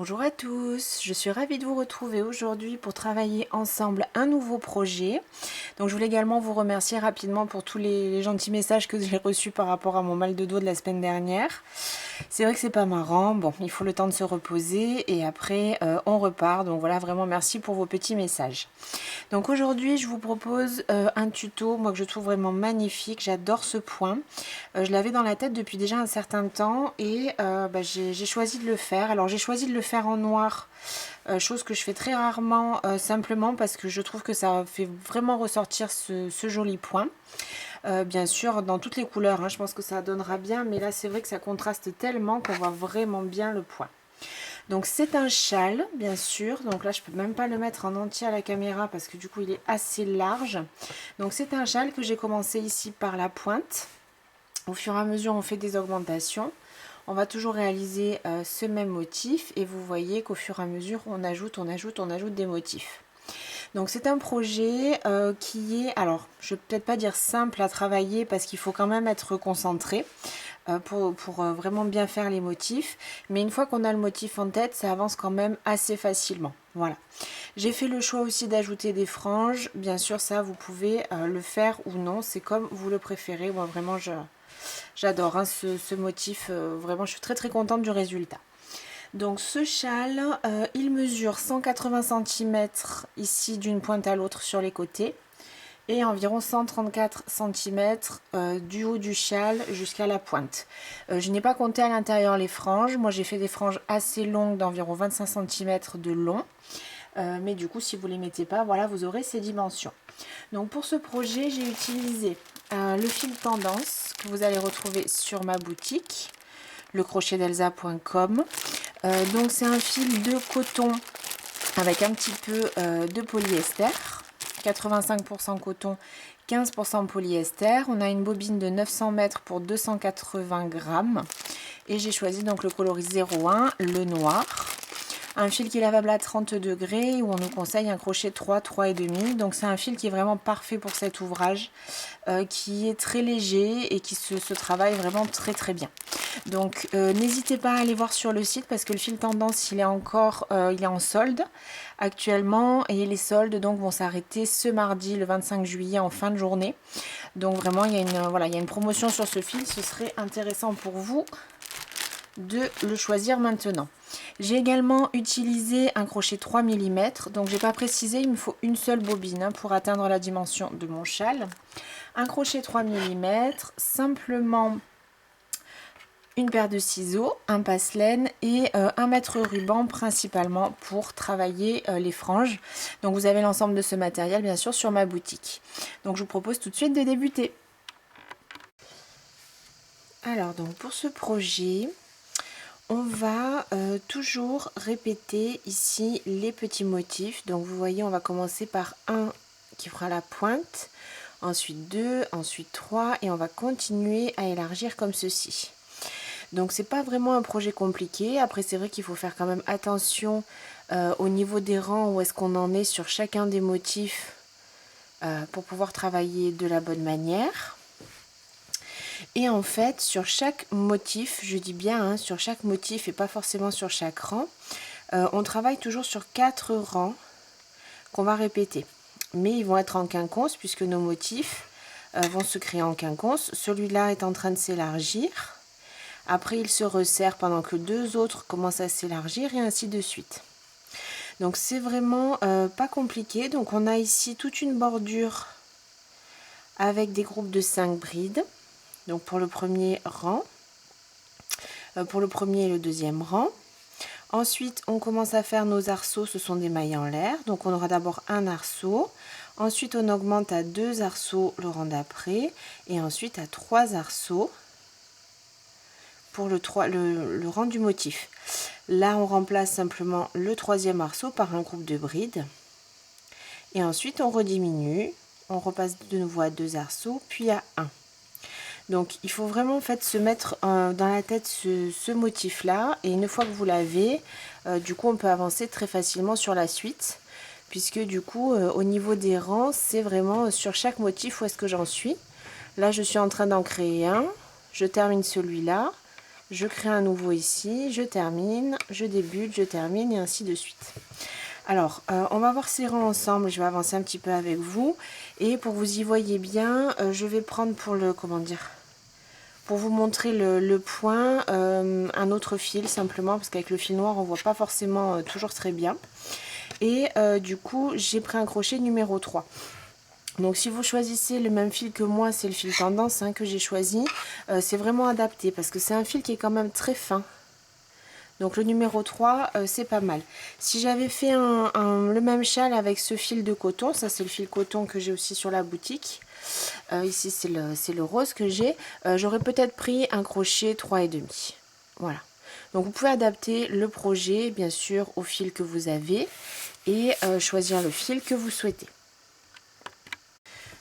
Bonjour à tous, je suis ravie de vous retrouver aujourd'hui pour travailler ensemble un nouveau projet. Donc je voulais également vous remercier rapidement pour tous les gentils messages que j'ai reçus par rapport à mon mal de dos de la semaine dernière. C'est vrai que c'est pas marrant, bon, il faut le temps de se reposer et après on repart. Donc voilà, vraiment merci pour vos petits messages. Donc aujourd'hui je vous propose un tuto, moi que je trouve vraiment magnifique, j'adore ce point. Je l'avais dans la tête depuis déjà un certain temps et j'ai choisi de le faire. Alors j'ai choisi de le faire en noir, chose que je fais très rarement, simplement parce que je trouve que ça fait vraiment ressortir ce joli point. Bien sûr dans toutes les couleurs, hein, je pense que ça donnera bien, mais là c'est vrai que ça contraste tellement qu'on voit vraiment bien le point. Donc c'est un châle bien sûr, donc là je peux même pas le mettre en entier à la caméra parce que du coup il est assez large. Donc c'est un châle que j'ai commencé ici par la pointe. Au fur et à mesure on fait des augmentations, on va toujours réaliser ce même motif et vous voyez qu'au fur et à mesure on ajoute des motifs. Donc c'est un projet qui est, alors je vais peut-être pas dire simple à travailler parce qu'il faut quand même être concentré pour vraiment bien faire les motifs, mais une fois qu'on a le motif en tête, ça avance quand même assez facilement. Voilà. J'ai fait le choix aussi d'ajouter des franges, bien sûr ça vous pouvez le faire ou non, c'est comme vous le préférez. Moi vraiment j'adore hein, ce motif, vraiment je suis très contente du résultat. Donc ce châle, il mesure 180 cm ici d'une pointe à l'autre sur les côtés et environ 134 cm du haut du châle jusqu'à la pointe. Je n'ai pas compté à l'intérieur les franges, moi j'ai fait des franges assez longues d'environ 25 cm de long. Mais du coup si vous ne les mettez pas, voilà, vous aurez ces dimensions. Donc pour ce projet j'ai utilisé le fil tendance que vous allez retrouver sur ma boutique, lecrochetdelsa.com. Donc c'est un fil de coton avec un petit peu de polyester, 85% coton, 15% polyester. On a une bobine de 900 mètres pour 280 grammes et j'ai choisi donc le coloris 01, le noir. Un fil qui est lavable à 30 degrés où on nous conseille un crochet 3,5. Donc c'est un fil qui est vraiment parfait pour cet ouvrage, qui est très léger et qui se travaille vraiment très bien. Donc n'hésitez pas à aller voir sur le site parce que le fil tendance il est encore il est en solde actuellement et les soldes donc vont s'arrêter ce mardi le 25 juillet en fin de journée. Donc vraiment il y a une promotion sur ce fil, ce serait intéressant pour vous de le choisir maintenant. J'ai également utilisé un crochet 3 mm, donc j'ai pas précisé, il me faut une seule bobine hein, pour atteindre la dimension de mon châle. Un crochet 3 mm, simplement une paire de ciseaux, un passe-laine et un mètre ruban principalement pour travailler les franges. Donc vous avez l'ensemble de ce matériel bien sûr sur ma boutique. Donc je vous propose tout de suite de débuter. Alors donc pour ce projet, on va toujours répéter ici les petits motifs. Donc vous voyez, on va commencer par un qui fera la pointe, ensuite 2, ensuite 3 et on va continuer à élargir comme ceci. Donc c'est pas vraiment un projet compliqué. Après c'est vrai qu'il faut faire quand même attention au niveau des rangs, où est-ce qu'on en est sur chacun des motifs pour pouvoir travailler de la bonne manière. Et en fait sur chaque motif, je dis bien hein, sur chaque motif et pas forcément sur chaque rang, on travaille toujours sur 4 rangs qu'on va répéter. Mais ils vont être en quinconce puisque nos motifs vont se créer en quinconce. Celui-là est en train de s'élargir. Après, il se resserre pendant que 2 autres commencent à s'élargir et ainsi de suite. Donc, c'est vraiment pas compliqué. Donc, on a ici toute une bordure avec des groupes de 5 brides. Donc, pour le premier rang, pour le premier et le deuxième rang. Ensuite, on commence à faire nos arceaux. Ce sont des mailles en l'air. Donc, on aura d'abord un arceau. Ensuite, on augmente à 2 arceaux le rang d'après. Et ensuite, à 3 arceaux pour le rang du motif. Là on remplace simplement le 3e arceau par un groupe de brides et ensuite on rediminue, on repasse de nouveau à 2 arceaux puis à 1. Donc il faut vraiment en fait se mettre dans la tête ce motif là, et une fois que vous l'avez, du coup on peut avancer très facilement sur la suite, puisque du coup au niveau des rangs c'est vraiment sur chaque motif où est-ce que j'en suis. Là je suis en train d'en créer un, je termine celui-là. je crée un nouveau ici, je termine, je débute, je termine et ainsi de suite. Alors, on va voir ces rangs ensemble, je vais avancer un petit peu avec vous. Et pour que vous y voyez bien, je vais prendre pour le, comment dire, pour vous montrer le point, un autre fil simplement, parce qu'avec le fil noir, on ne voit pas forcément toujours très bien. Et du coup, j'ai pris un crochet numéro 3. Donc si vous choisissez le même fil que moi, c'est le fil tendance que j'ai choisi, c'est vraiment adapté, parce que c'est un fil qui est quand même très fin. Donc le numéro 3, c'est pas mal. Si j'avais fait le même châle avec ce fil de coton, ça c'est le fil coton que j'ai aussi sur la boutique. Ici c'est le rose que j'ai. J'aurais peut-être pris un crochet 3,5. Voilà. Donc vous pouvez adapter le projet bien sûr au fil que vous avez et choisir le fil que vous souhaitez.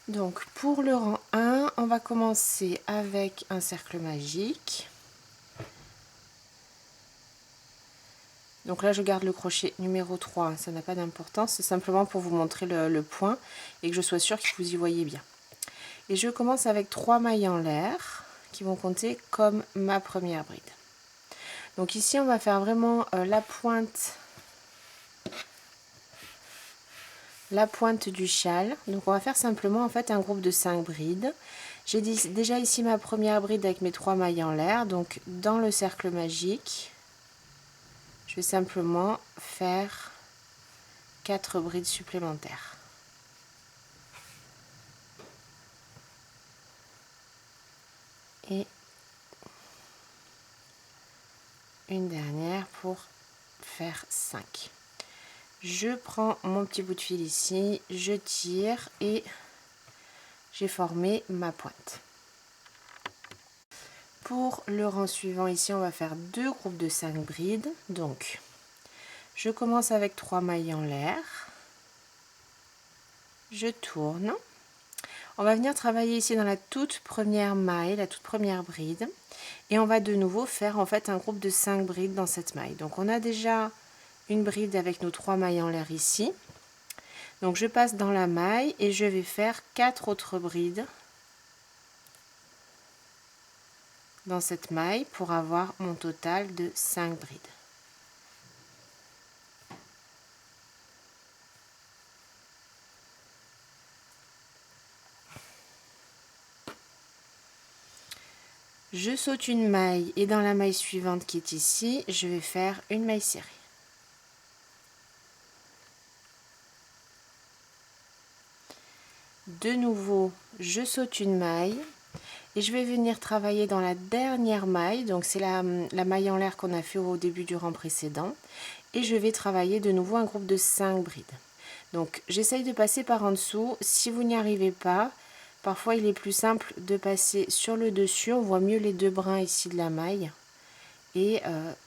Donc pour le rang 1, on va commencer avec un cercle magique. Donc là, je garde le crochet numéro 3, ça n'a pas d'importance, c'est simplement pour vous montrer le point et que je sois sûre que vous y voyez bien. Et je commence avec 3 mailles en l'air qui vont compter comme ma première bride. Donc ici, on va faire vraiment la pointe du châle. Donc on va faire simplement en fait un groupe de 5 brides. J'ai déjà ici ma première bride avec mes 3 mailles en l'air. Donc dans le cercle magique, je vais simplement faire 4 brides supplémentaires. Et une dernière pour faire 5. Je prends mon petit bout de fil ici, je tire et j'ai formé ma pointe. Pour le rang suivant ici, on va faire 2 groupes de 5 brides. Donc je commence avec 3 mailles en l'air, je tourne, on va venir travailler ici dans la toute première maille, la toute première bride, et on va de nouveau faire en fait un groupe de 5 brides dans cette maille. Donc on a déjà une bride avec nos 3 mailles en l'air ici, donc je passe dans la maille et je vais faire 4 autres brides dans cette maille pour avoir mon total de 5 brides. Je saute une maille et dans la maille suivante qui est ici, je vais faire une maille serrée. De nouveau, je saute une maille et je vais venir travailler dans la dernière maille, donc c'est la maille en l'air qu'on a fait au début du rang précédent, et je vais travailler de nouveau un groupe de 5 brides. Donc j'essaye de passer par en dessous. Si vous n'y arrivez pas, parfois il est plus simple de passer sur le dessus, on voit mieux les 2 brins ici de la maille, et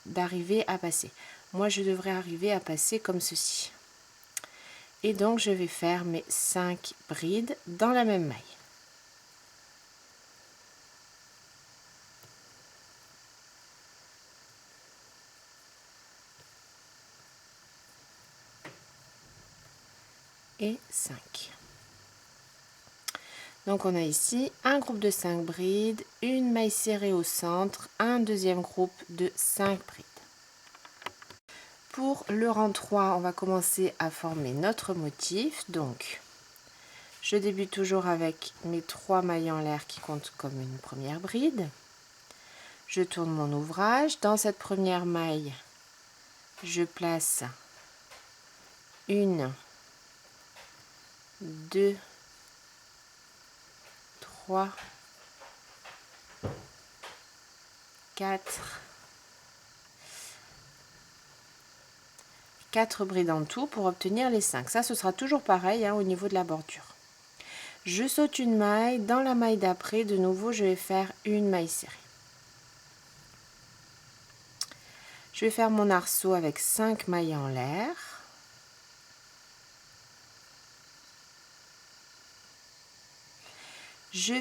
d'arriver à passer. Moi je devrais arriver à passer comme ceci. Et donc je vais faire mes 5 brides dans la même maille. Et 5. Donc on a ici un groupe de 5 brides, une maille serrée au centre, un deuxième groupe de 5 brides. Pour le rang 3, on va commencer à former notre motif. Donc je débute toujours avec mes 3 mailles en l'air qui comptent comme une première bride. Je tourne mon ouvrage. Dans cette première maille, je place 1, 2, 3, 4 brides en tout pour obtenir les 5. Ça, ce sera toujours pareil au niveau de la bordure. Je saute une maille. Dans la maille d'après, de nouveau, je vais faire une maille serrée. Je vais faire mon arceau avec 5 mailles en l'air. Je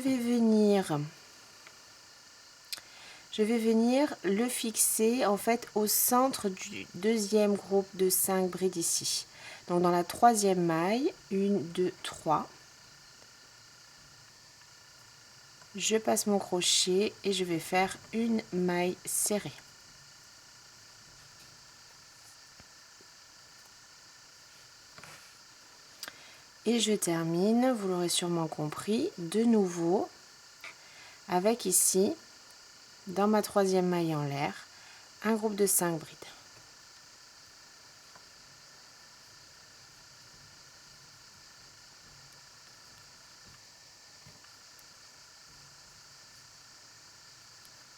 vais venir le fixer en fait au centre du deuxième groupe de 5 brides ici. Donc dans la troisième maille, 1, 2, 3. Je passe mon crochet et je vais faire une maille serrée. Et je termine, vous l'aurez sûrement compris, de nouveau avec ici, dans ma troisième maille en l'air, un groupe de 5 brides.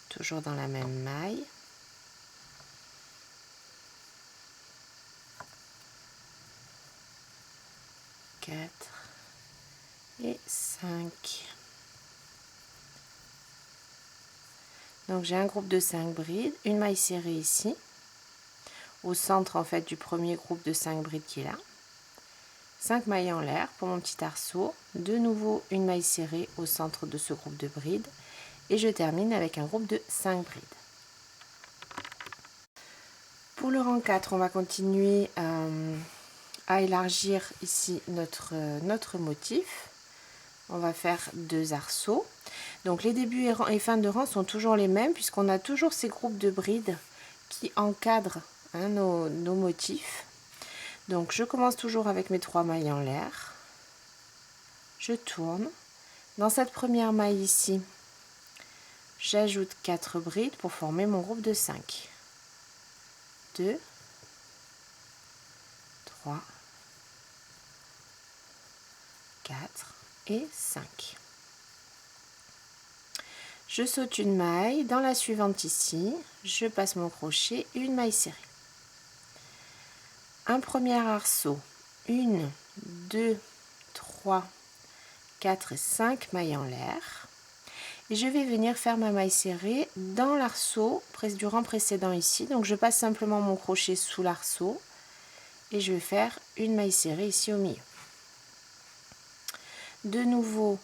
Toujours dans la même maille. Quatre et 5. Donc j'ai un groupe de 5 brides, une maille serrée ici, au centre en fait du premier groupe de 5 brides qui est là. 5 mailles en l'air pour mon petit arceau, de nouveau une maille serrée au centre de ce groupe de brides et je termine avec un groupe de 5 brides. Pour le rang 4, on va continuer à élargir ici notre motif. On va faire 2 arceaux. Donc les débuts et fins de rang sont toujours les mêmes puisqu'on a toujours ces groupes de brides qui encadrent nos motifs. Donc je commence toujours avec mes 3 mailles en l'air. Je tourne. Dans cette première maille ici, j'ajoute 4 brides pour former mon groupe de 5. 2, 3, 4 et 5. Je saute une maille, dans la suivante ici, je passe mon crochet, une maille serrée. Un premier arceau, 1, 2, 3, 4 et 5 mailles en l'air. Et je vais venir faire ma maille serrée dans l'arceau du rang précédent ici. Donc je passe simplement mon crochet sous l'arceau et je vais faire une maille serrée ici au milieu. De nouveau,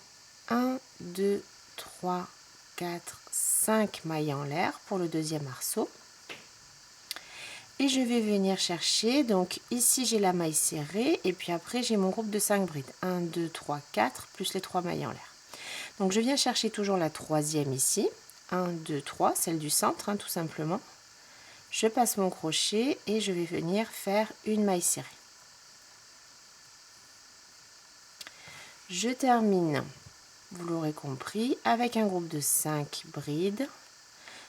1, 2, 3, 4, 5 mailles en l'air pour le deuxième arceau. Et je vais venir chercher, donc ici j'ai la maille serrée et puis après j'ai mon groupe de 5 brides. 1, 2, 3, 4 plus les 3 mailles en l'air. Donc je viens chercher toujours la troisième ici. 1, 2, 3, celle du centre tout simplement. Je passe mon crochet et je vais venir faire une maille serrée. Je termine, vous l'aurez compris, avec un groupe de 5 brides.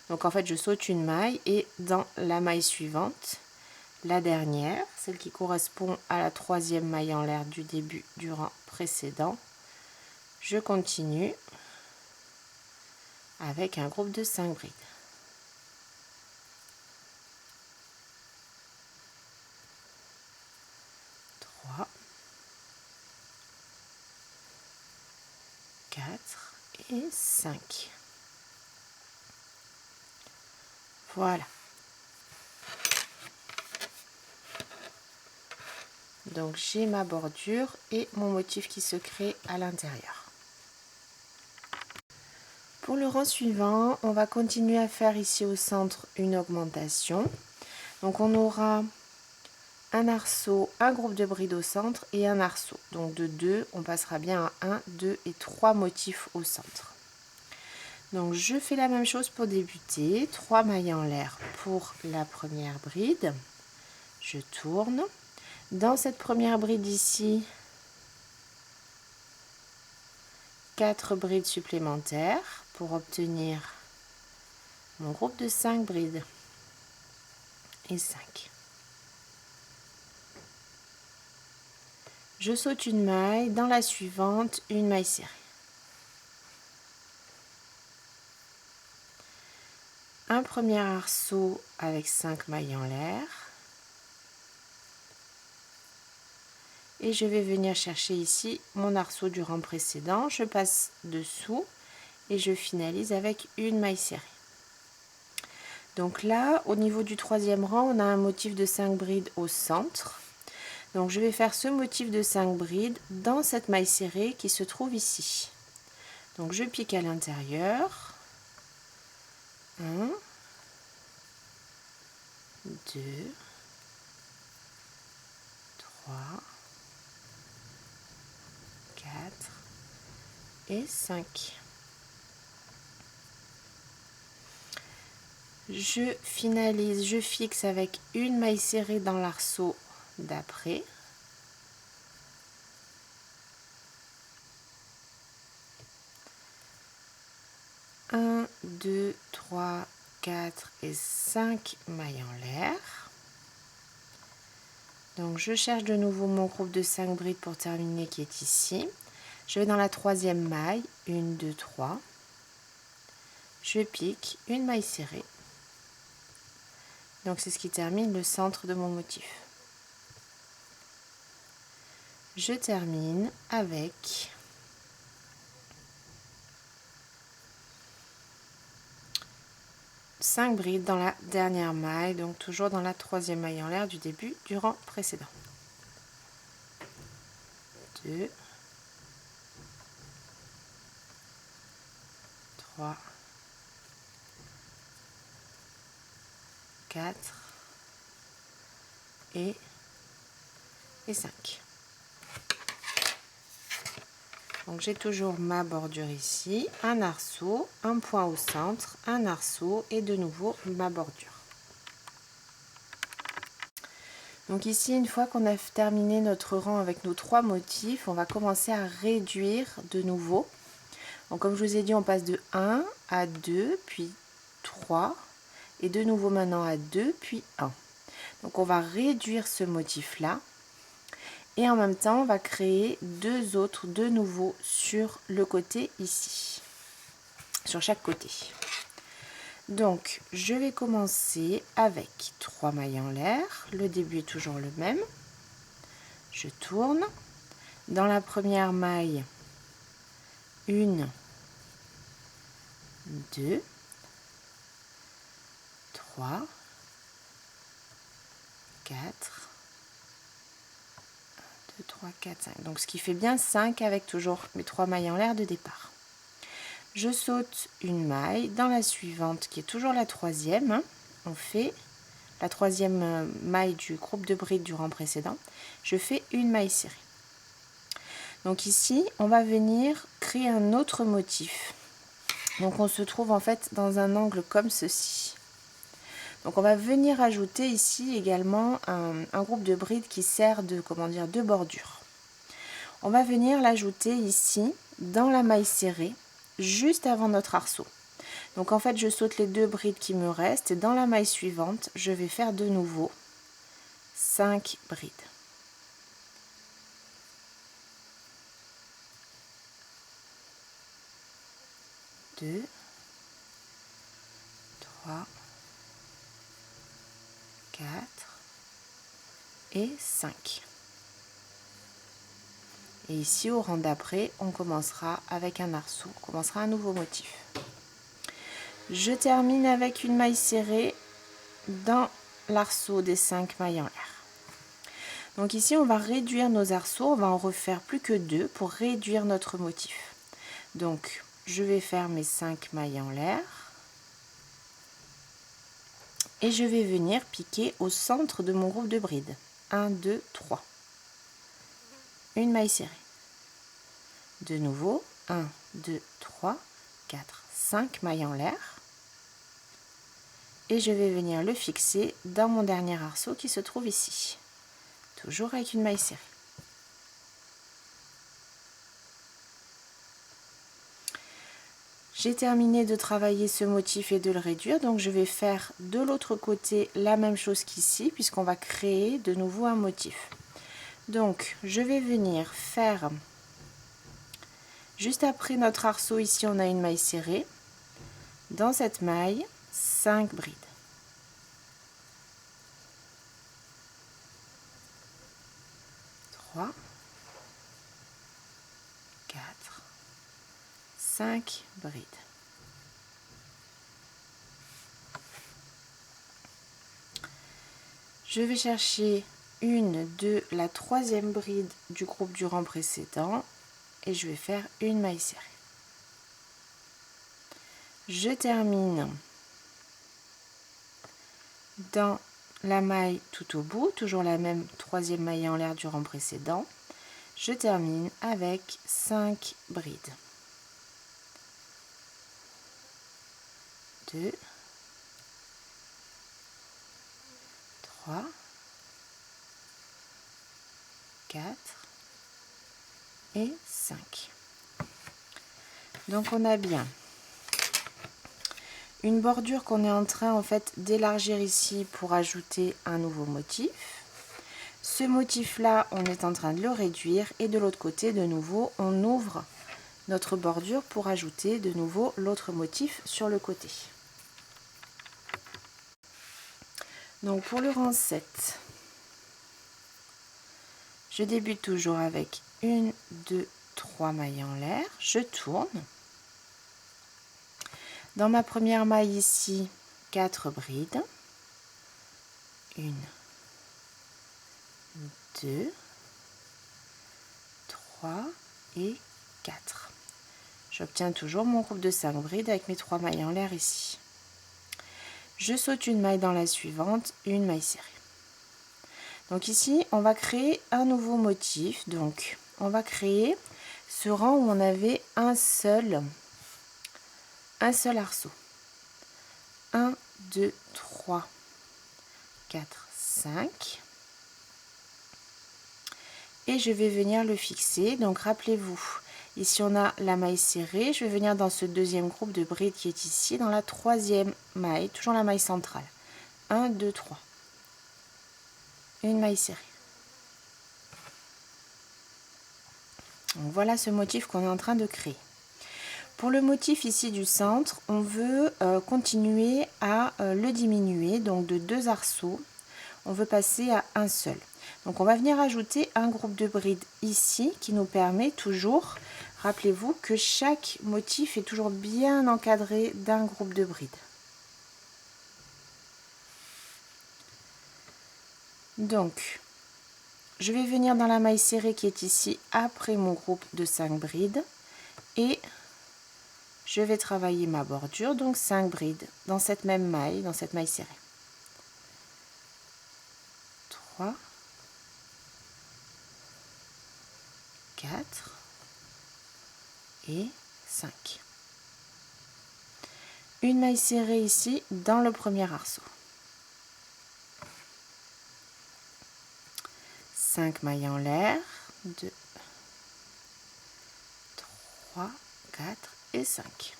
Donc en fait je saute une maille et dans la maille suivante, la dernière, celle qui correspond à la troisième maille en l'air du début du rang précédent, je continue avec un groupe de 5 brides. 3, 4 et 5. Voilà. Donc j'ai ma bordure et mon motif qui se crée à l'intérieur. Pour le rang suivant, on va continuer à faire ici au centre une augmentation. Donc on aura un arceau, un groupe de brides au centre et un arceau. Donc de 2, on passera bien à 1, 2 et 3 motifs au centre. Donc je fais la même chose pour débuter. 3 mailles en l'air pour la première bride. Je tourne. Dans cette première bride ici, 4 brides supplémentaires pour obtenir mon groupe de 5 brides et 5. Je saute une maille, dans la suivante, une maille serrée. Un premier arceau avec 5 mailles en l'air. Et je vais venir chercher ici mon arceau du rang précédent. Je passe dessous et je finalise avec une maille serrée. Donc là, au niveau du troisième rang, on a un motif de 5 brides au centre. Donc je vais faire ce motif de 5 brides dans cette maille serrée qui se trouve ici. Donc je pique à l'intérieur. 1, 2, 3, 4 et 5. Je finalise, je fixe avec une maille serrée dans l'arceau d'après. Un, 2, 3, 4 et 5 mailles en l'air. Donc je cherche de nouveau mon groupe de 5 brides pour terminer qui est ici. Je vais dans la troisième maille, 1, 2, 3. Je pique une maille serrée. Donc c'est ce qui termine le centre de mon motif. Je termine avec cinq brides dans la dernière maille, donc toujours dans la troisième maille en l'air du début du rang précédent. 2, 3, 4 et 5. Donc j'ai toujours ma bordure ici, un arceau, un point au centre, un arceau et de nouveau ma bordure. Donc ici, une fois qu'on a terminé notre rang avec nos 3 motifs, on va commencer à réduire de nouveau. Donc comme je vous ai dit, on passe de 1 à 2, puis 3, et de nouveau maintenant à 2, puis 1. Donc on va réduire ce motif-là. Et en même temps, on va créer 2 autres de nouveau sur le côté ici, sur chaque côté. Donc, je vais commencer avec 3 mailles en l'air. Le début est toujours le même. Je tourne. Dans la première maille, 1, 2, 3, 4, 2, 3, 4, 5. Donc, ce qui fait bien 5 avec toujours mes 3 mailles en l'air de départ. Je saute une maille dans la suivante qui est toujours la troisième. On fait la troisième maille du groupe de brides du rang précédent. Je fais une maille serrée. Donc ici, on va venir créer un autre motif. Donc on se trouve en fait dans un angle comme ceci. Donc on va venir ajouter ici également un groupe de brides qui sert de, de bordure. On va venir l'ajouter ici dans la maille serrée, juste avant notre arceau. Donc en fait, je saute les 2 brides qui me restent et dans la maille suivante, je vais faire de nouveau 5 brides. 2, 3, 4 et 5. Et ici, au rang d'après, on commencera avec un arceau, on commencera un nouveau motif. Je termine avec une maille serrée dans l'arceau des 5 mailles en l'air. Donc ici, on va réduire nos arceaux, on va en refaire plus que 2 pour réduire notre motif. Donc, je vais faire mes 5 mailles en l'air et je vais venir piquer au centre de mon groupe de brides. 1, 2, 3. Une maille serrée. De nouveau, 1, 2, 3, 4, 5 mailles en l'air. Et je vais venir le fixer dans mon dernier arceau qui se trouve ici. Toujours avec une maille serrée. J'ai terminé de travailler ce motif et de le réduire, donc je vais faire de l'autre côté la même chose qu'ici, puisqu'on va créer de nouveau un motif. Donc, je vais venir faire, juste après notre arceau, ici on a une maille serrée. Dans cette maille, 5 brides. 3, 4, 5 brides. Je vais chercher la troisième bride du groupe du rang précédent et je vais faire une maille serrée. Je termine dans la maille tout au bout, toujours la même troisième maille en l'air du rang précédent. Je termine avec 5 brides. 2, 3, 4 et 5. Donc on a bien une bordure qu'on est en train en fait d'élargir ici pour ajouter un nouveau motif. Ce motif là, on est en train de le réduire, et de l'autre côté de nouveau on ouvre notre bordure pour ajouter de nouveau l'autre motif sur le côté. Donc pour le rang 7, je débute toujours avec 1, 2, 3 mailles en l'air, je tourne. Dans ma première maille ici, 4 brides. 1, 2, 3 et 4. J'obtiens toujours mon groupe de 5 brides avec mes 3 mailles en l'air ici. Je saute une maille dans la suivante, une maille serrée. Donc ici, on va créer un nouveau motif. Donc, on va créer ce rang où on avait un seul arceau. 1, 2, 3, 4, 5. Et je vais venir le fixer. Donc, rappelez-vous, ici on a la maille serrée. Je vais venir dans ce deuxième groupe de brides qui est ici, dans la troisième maille, toujours la maille centrale. 1, 2, 3. Une maille serrée. Donc voilà ce motif qu'on est en train de créer. Pour le motif ici du centre, on veut continuer à le diminuer, donc de 2 arceaux, on veut passer à un seul. Donc on va venir ajouter un groupe de brides ici qui nous permet toujours, rappelez-vous que chaque motif est toujours bien encadré d'un groupe de brides. Donc, je vais venir dans la maille serrée qui est ici après mon groupe de 5 brides et je vais travailler ma bordure, donc 5 brides dans cette même maille, dans cette maille serrée. 3, 4 et 5. Une maille serrée ici dans le premier arceau. 5 mailles en l'air, 2, 3, 4 et 5.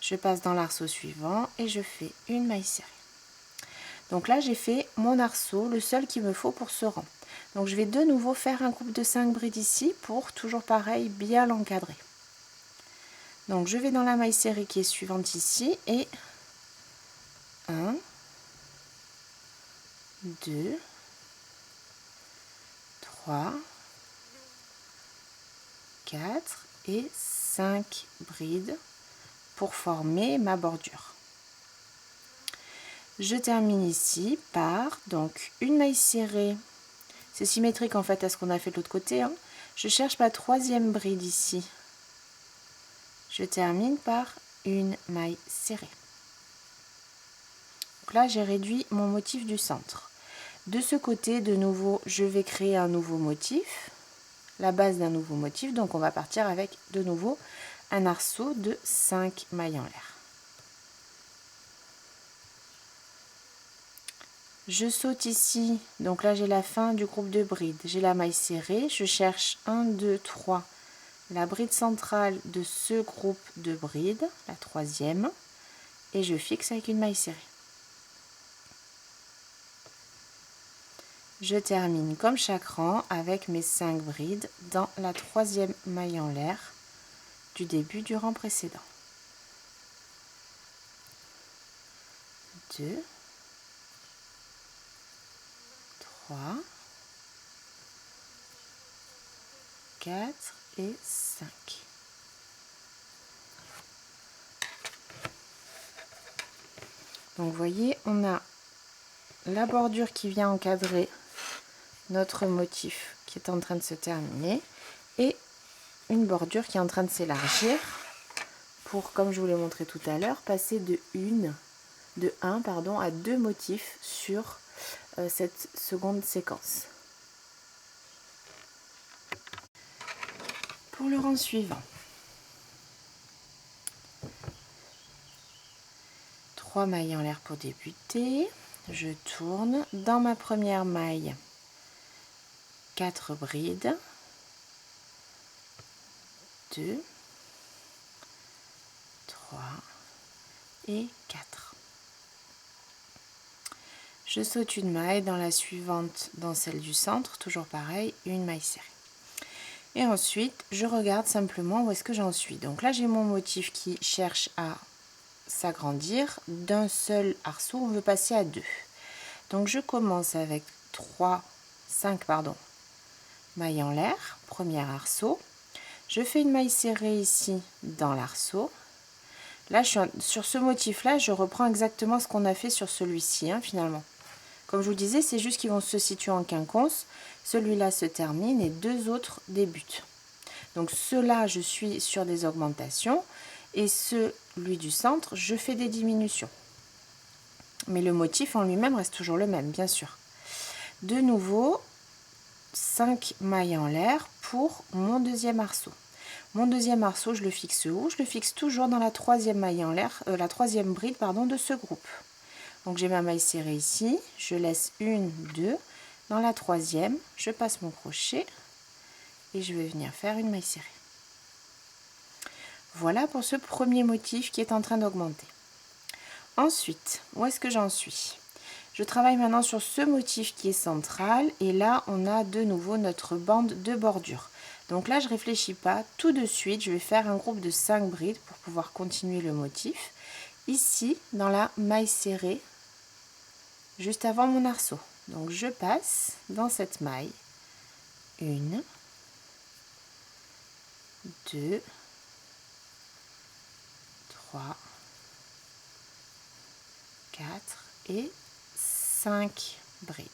Je passe dans l'arceau suivant et je fais une maille serrée. Donc là j'ai fait mon arceau, le seul qu'il me faut pour ce rang. Donc je vais de nouveau faire un groupe de 5 brides ici pour toujours pareil bien l'encadrer. Donc je vais dans la maille serrée qui est suivante ici et 1, 2, 3, 4 et 5 brides pour former ma bordure. Je termine ici par donc une maille serrée. C'est symétrique en fait à ce qu'on a fait de l'autre côté, hein. Je cherche ma troisième bride ici. Je termine par une maille serrée. Donc là j'ai réduit mon motif du centre. De ce côté de nouveau je vais créer un nouveau motif, la base d'un nouveau motif, donc on va partir avec de nouveau un arceau de 5 mailles en l'air. Je saute ici, donc là j'ai la fin du groupe de brides, j'ai la maille serrée, je cherche 1, 2, 3, la bride centrale de ce groupe de brides, la troisième, et je fixe avec une maille serrée. Je termine comme chaque rang avec mes 5 brides dans la troisième maille en l'air du début du rang précédent. 2, 3, 4 et 5. Donc vous voyez, on a la bordure qui vient encadrer notre motif qui est en train de se terminer et une bordure qui est en train de s'élargir pour, comme je vous l'ai montré tout à l'heure, passer de 1 à 2 motifs sur cette seconde séquence. Pour le rang suivant, 3 mailles en l'air pour débuter, Je tourne dans ma première maille, 4 brides, 2, 3 et 4. Je saute une maille dans la suivante, dans celle du centre, toujours pareil, une maille serrée. Et ensuite, je regarde simplement où est-ce que j'en suis. Donc là, j'ai mon motif qui cherche à s'agrandir. D'un seul arceau, on veut passer à 2. Donc je commence avec 5 mailles en l'air, premier arceau. Je fais une maille serrée ici dans l'arceau. Là, sur ce motif-là, je reprends exactement ce qu'on a fait sur celui-ci, finalement. Comme je vous disais, c'est juste qu'ils vont se situer en quinconce. Celui-là se termine et 2 autres débutent. Donc ceux-là, je suis sur des augmentations. Et celui du centre, je fais des diminutions. Mais le motif en lui-même reste toujours le même, bien sûr. De nouveau, 5 mailles en l'air pour mon deuxième arceau. Mon deuxième arceau, je le fixe où? Je le fixe toujours dans la troisième maille en l'air, la troisième bride de ce groupe. Donc j'ai ma maille serrée ici, je laisse 1, 2, dans la troisième, je passe mon crochet et je vais venir faire une maille serrée. Voilà pour ce premier motif qui est en train d'augmenter. Ensuite, où est-ce que j'en suis? Je travaille maintenant sur ce motif qui est central et là on a de nouveau notre bande de bordure. Donc là je réfléchis pas, tout de suite je vais faire un groupe de 5 brides pour pouvoir continuer le motif. Ici dans la maille serrée, juste avant mon arceau. Donc je passe dans cette maille, 1, 2, 3, 4 et 5 brides.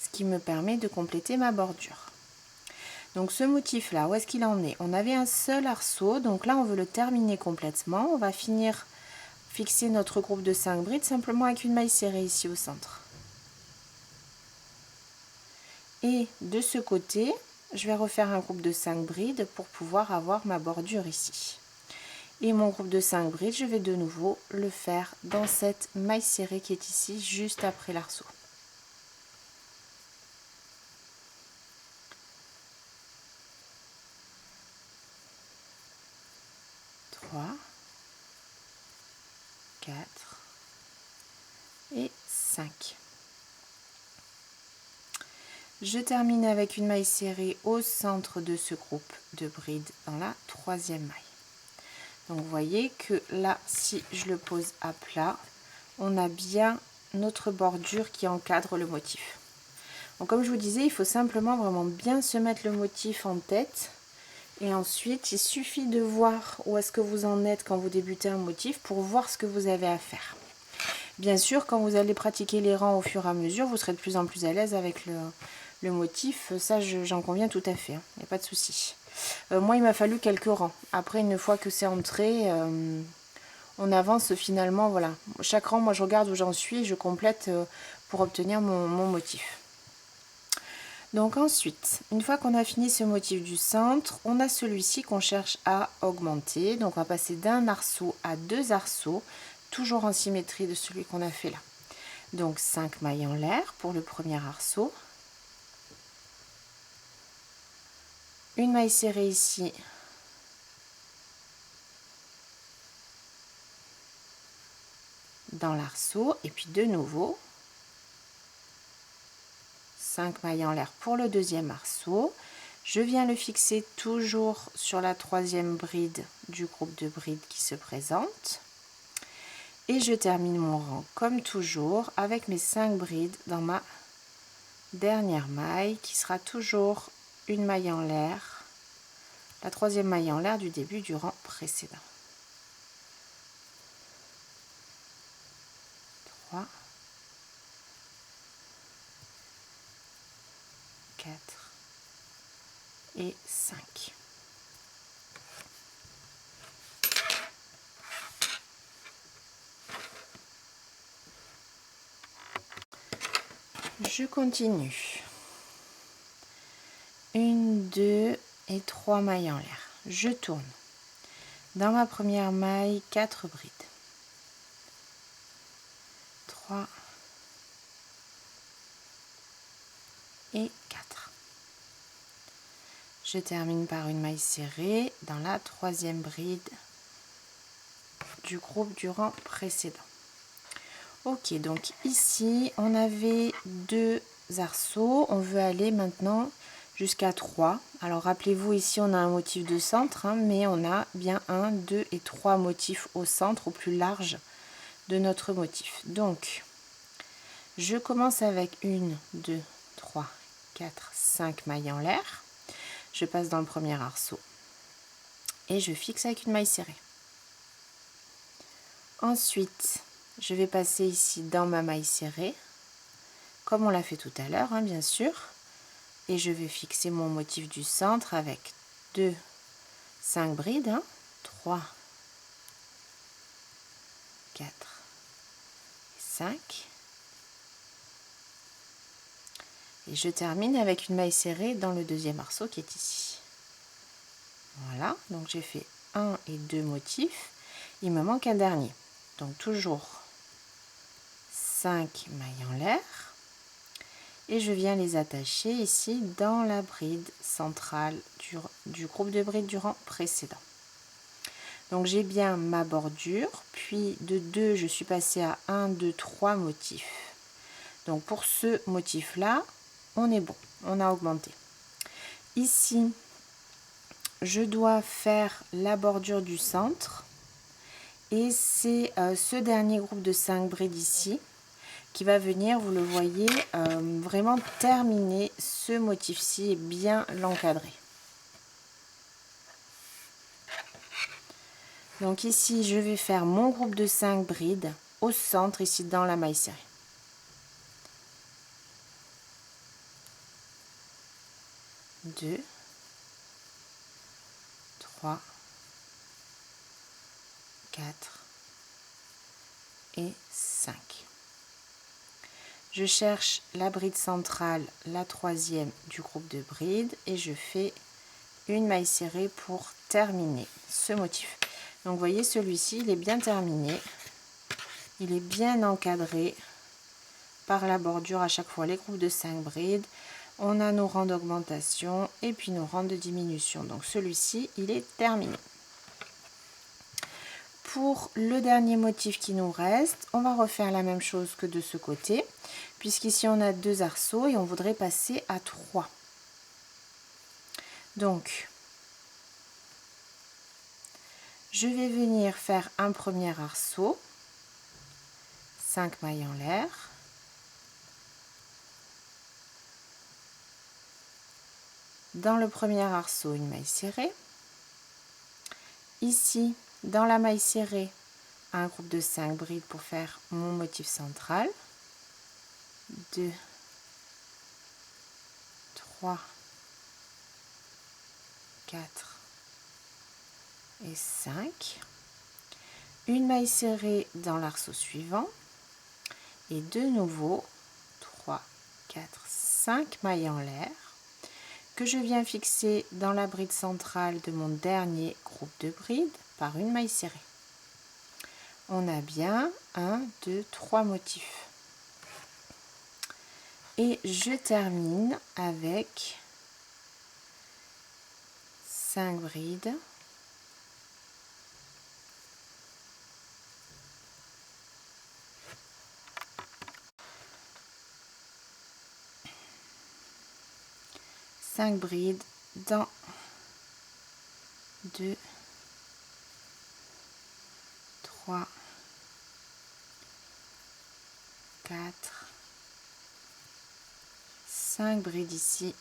Ce qui me permet de compléter ma bordure. Donc ce motif là, où est-ce qu'il en est? On avait un seul arceau, donc là on veut le terminer complètement. On va finir fixer notre groupe de 5 brides simplement avec une maille serrée ici au centre. Et de ce côté, je vais refaire un groupe de 5 brides pour pouvoir avoir ma bordure ici. Et mon groupe de 5 brides, je vais de nouveau le faire dans cette maille serrée qui est ici, juste après l'arceau. 3, 4 et 5. Je termine avec une maille serrée au centre de ce groupe de brides dans la troisième maille. Donc vous voyez que là, si je le pose à plat, on a bien notre bordure qui encadre le motif. Donc comme je vous disais, il faut simplement vraiment bien se mettre le motif en tête. Et ensuite, il suffit de voir où est-ce que vous en êtes quand vous débutez un motif pour voir ce que vous avez à faire. Bien sûr, quand vous allez pratiquer les rangs au fur et à mesure, vous serez de plus en plus à l'aise avec le motif. Ça, j'en conviens tout à fait, il n'y a pas de souci. Moi, il m'a fallu quelques rangs. Après, une fois que c'est entré, on avance finalement. Voilà. Chaque rang, moi, je regarde où j'en suis et je complète pour obtenir mon motif. Donc ensuite, une fois qu'on a fini ce motif du centre, on a celui-ci qu'on cherche à augmenter. Donc on va passer d'un arceau à 2 arceaux, toujours en symétrie de celui qu'on a fait là. Donc 5 mailles en l'air pour le premier arceau. Une maille serrée ici. Dans l'arceau et puis de nouveau 5 mailles en l'air pour le deuxième arceau. Je viens le fixer toujours sur la troisième bride du groupe de brides qui se présente. Et je termine mon rang comme toujours avec mes 5 brides dans ma dernière maille qui sera toujours une maille en l'air, la troisième maille en l'air du début du rang précédent. 3, 4 et 5. Je continue. 1, 2 et 3 mailles en l'air. Je tourne. Dans ma première maille, 4 brides. 3, 3 et 4. Je termine par une maille serrée dans la troisième bride du groupe du rang précédent. Ok, donc ici on avait 2 arceaux, on veut aller maintenant jusqu'à 3. Alors rappelez-vous, ici on a un motif de centre, hein, mais on a bien 1, 2 et 3 motifs au centre, au plus large de notre motif. Donc je commence avec 1, 2, 3, 4, 5 mailles en l'air. Je passe dans le premier arceau et je fixe avec une maille serrée. Ensuite, je vais passer ici dans ma maille serrée, comme on l'a fait tout à l'heure, hein, bien sûr, et je vais fixer mon motif du centre avec 2, 5 brides, hein, 3, 4 et 5. Et je termine avec une maille serrée dans le deuxième arceau qui est ici. Voilà, donc j'ai fait 1 et 2 motifs. Il me manque un dernier. Donc toujours 5 mailles en l'air. Et je viens les attacher ici dans la bride centrale du groupe de brides du rang précédent. Donc j'ai bien ma bordure, puis de 2, je suis passée à 1, 2, 3 motifs. Donc pour ce motif-là, on est bon, on a augmenté. Ici, je dois faire la bordure du centre et c'est ce dernier groupe de 5 brides ici qui va venir, vous le voyez, vraiment terminer ce motif-ci et bien l'encadrer. Donc ici, je vais faire mon groupe de 5 brides au centre, ici dans la maille serrée. 2, 3, 4 et 5. Je cherche la bride centrale, la troisième du groupe de brides, et je fais une maille serrée pour terminer ce motif. Donc vous voyez, celui-ci, il est bien terminé. Il est bien encadré par la bordure à chaque fois, les groupes de 5 brides. On a nos rangs d'augmentation et puis nos rangs de diminution. Donc celui-ci, il est terminé. Pour le dernier motif qui nous reste, on va refaire la même chose que de ce côté, puisqu'ici on a 2 arceaux et on voudrait passer à 3. Donc, je vais venir faire un premier arceau, 5 mailles en l'air. Dans le premier arceau, une maille serrée. Ici, dans la maille serrée, un groupe de 5 brides pour faire mon motif central. 2, 3, 4 et 5. Une maille serrée dans l'arceau suivant. Et de nouveau, 3, 4, 5 mailles en l'air que je viens fixer dans la bride centrale de mon dernier groupe de brides par une maille serrée. On a bien 1, 2, 3 motifs. Et je termine avec 5 brides. Dans 2, 3, 4, 5 brides ici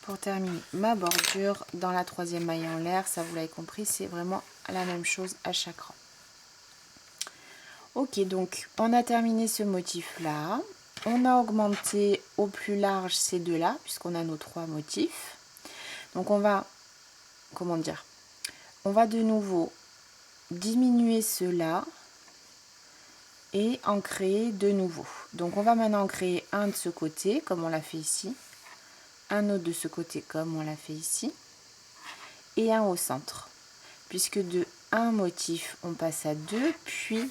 pour terminer ma bordure dans la troisième maille en l'air. Ça, vous l'avez compris, c'est vraiment la même chose à chaque rang. Ok, donc on a terminé ce motif là. On a augmenté au plus large ces deux là puisqu'on a nos 3 motifs. Donc on va, comment dire, on va de nouveau diminuer ceux-là et en créer de nouveaux. Donc on va maintenant en créer un de ce côté comme on l'a fait ici, un autre de ce côté comme on l'a fait ici et un au centre, puisque de un motif on passe à 2, puis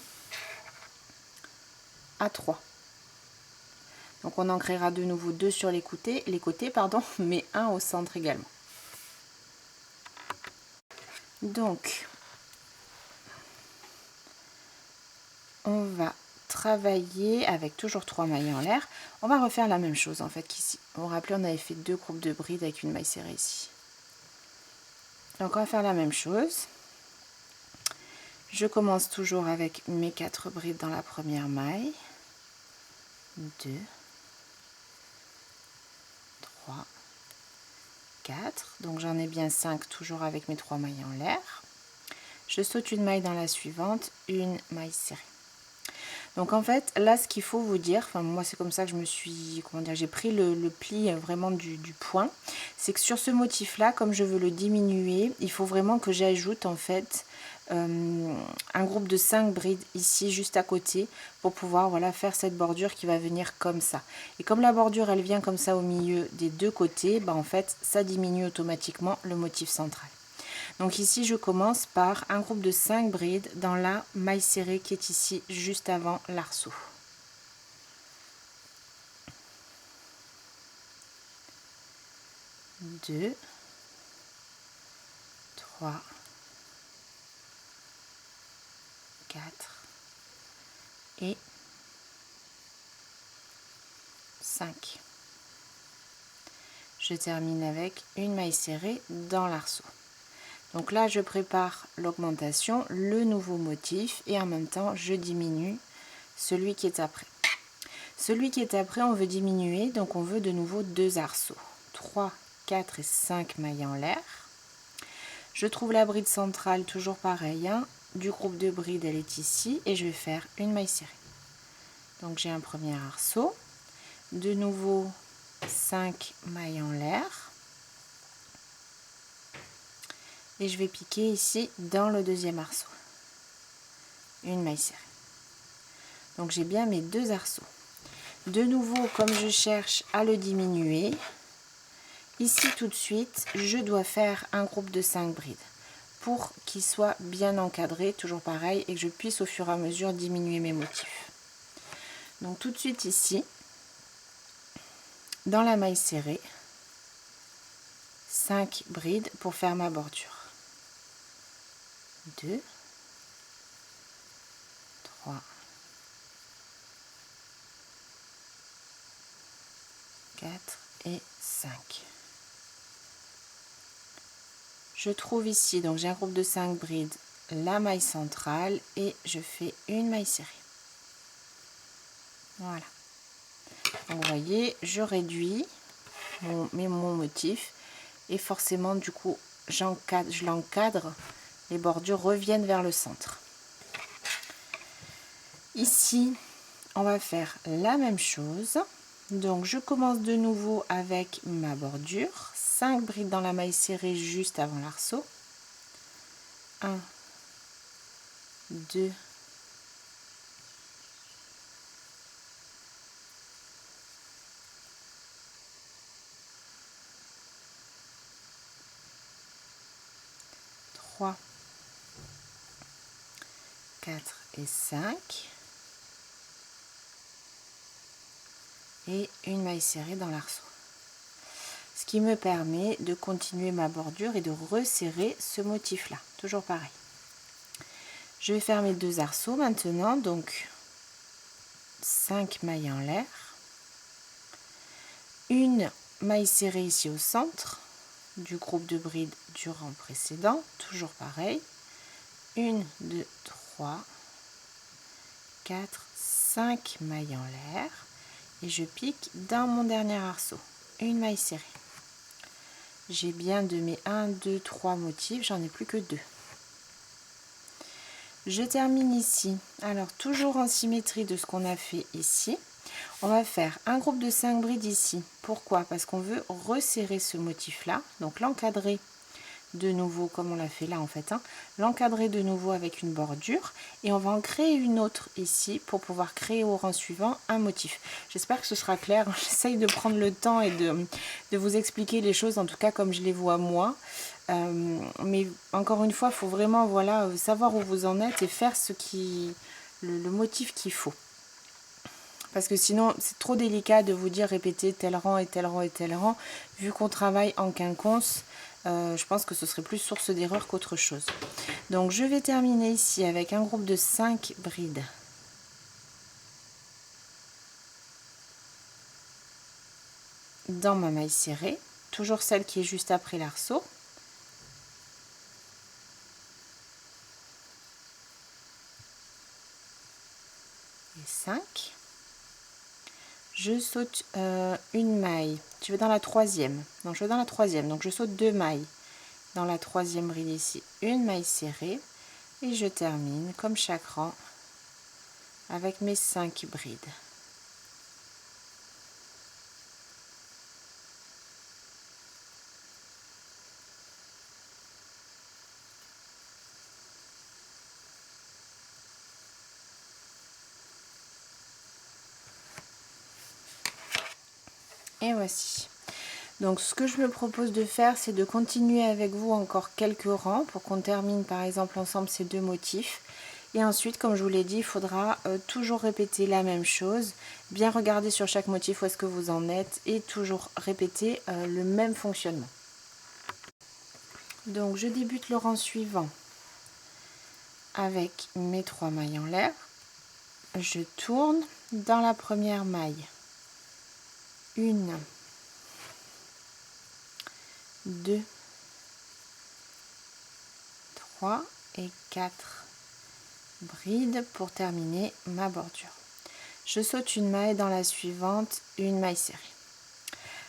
à 3. Donc on en créera de nouveau 2 sur les côtés, pardon, mais un au centre également. Donc on va travailler avec toujours 3 mailles en l'air. On va refaire la même chose en fait qu'ici. Vous vous rappelez, on avait fait 2 groupes de brides avec une maille serrée ici. Donc on va faire la même chose. Je commence toujours avec mes 4 brides dans la première maille. 2, 3, 4. Donc j'en ai bien 5 toujours avec mes 3 mailles en l'air. Je saute une maille dans la suivante, une maille serrée. Donc en fait, là, ce qu'il faut vous dire, enfin moi c'est comme ça que je me suis, comment dire, j'ai pris le pli vraiment du point, c'est que sur ce motif-là, comme je veux le diminuer, il faut vraiment que j'ajoute en fait un groupe de 5 brides ici juste à côté pour pouvoir voilà faire cette bordure qui va venir comme ça. Et comme la bordure elle vient comme ça au milieu des deux côtés, bah en fait ça diminue automatiquement le motif central. Donc ici je commence par un groupe de 5 brides dans la maille serrée qui est ici juste avant l'arceau. Deux, 3, 4 et 5. Je termine avec une maille serrée dans l'arceau. Donc là, je prépare l'augmentation, le nouveau motif et en même temps, je diminue celui qui est après. Celui qui est après, on veut diminuer, donc on veut de nouveau 2 arceaux. 3, 4 et 5 mailles en l'air. Je trouve la bride centrale, toujours pareil, hein, du groupe de brides, elle est ici et je vais faire une maille serrée. Donc j'ai un premier arceau, de nouveau 5 mailles en l'air. Et je vais piquer ici dans le deuxième arceau une maille serrée. Donc j'ai bien mes 2 arceaux. De nouveau, comme je cherche à le diminuer, ici tout de suite je dois faire un groupe de 5 brides pour qu'il soit bien encadré, toujours pareil, et que je puisse au fur et à mesure diminuer mes motifs. Donc tout de suite ici, dans la maille serrée, 5 brides pour faire ma bordure. 2, 3, 4 et 5. Je trouve ici, donc j'ai un groupe de 5 brides, la maille centrale et je fais une maille serrée. Voilà. Donc vous voyez, je réduis mon motif et forcément du coup je l'encadre, les bordures reviennent vers le centre. Ici, on va faire la même chose. Donc je commence de nouveau avec ma bordure, 5 brides dans la maille serrée juste avant l'arceau. 1, 2, 3, 4 et 5. Et une maille serrée dans l'arceau. Ce qui me permet de continuer ma bordure et de resserrer ce motif là. Toujours pareil. Je vais faire mes 2 arceaux maintenant. Donc 5 mailles en l'air. Une maille serrée ici au centre du groupe de brides du rang précédent. Toujours pareil. 1, 2, 3, 4, 5 mailles en l'air. Et je pique dans mon dernier arceau une maille serrée. J'ai bien de mes 1, 2, 3 motifs, j'en ai plus que 2. Je termine ici. Alors toujours en symétrie de ce qu'on a fait ici, on va faire un groupe de 5 brides ici. Pourquoi? Parce qu'on veut resserrer ce motif là, donc l'encadrer de nouveau comme on l'a fait là en fait, hein, l'encadrer de nouveau avec une bordure et on va en créer une autre ici pour pouvoir créer au rang suivant un motif. J'espère que ce sera clair. J'essaye de prendre le temps et de vous expliquer les choses en tout cas comme je les vois moi, mais encore une fois il faut vraiment voilà savoir où vous en êtes et faire le motif qu'il faut. parce que sinon c'est trop délicat de vous dire répéter tel rang et tel rang et tel rang. Vu qu'on travaille en quinconce, je pense que ce serait plus source d'erreur qu'autre chose. Donc je vais terminer ici avec un groupe de 5 brides dans ma maille serrée, toujours celle qui est juste après l'arceau. Et 5. Je saute une maille. Je vais dans la troisième. Non, je vais dans la troisième. Donc je saute 2 mailles dans la troisième bride ici, une maille serrée, et je termine comme chaque rang avec mes 5 brides. Et voici. Donc ce que je me propose de faire, c'est de continuer avec vous encore quelques rangs pour qu'on termine par exemple ensemble ces 2 motifs. Et ensuite, comme je vous l'ai dit, il faudra toujours répéter la même chose, bien regarder sur chaque motif où est-ce que vous en êtes et toujours répéter le même fonctionnement. Donc je débute le rang suivant avec mes 3 mailles en l'air. Je tourne dans la première maille. 1, 2, 3 et 4 brides pour terminer ma bordure. Je saute une maille, dans la suivante une maille serrée.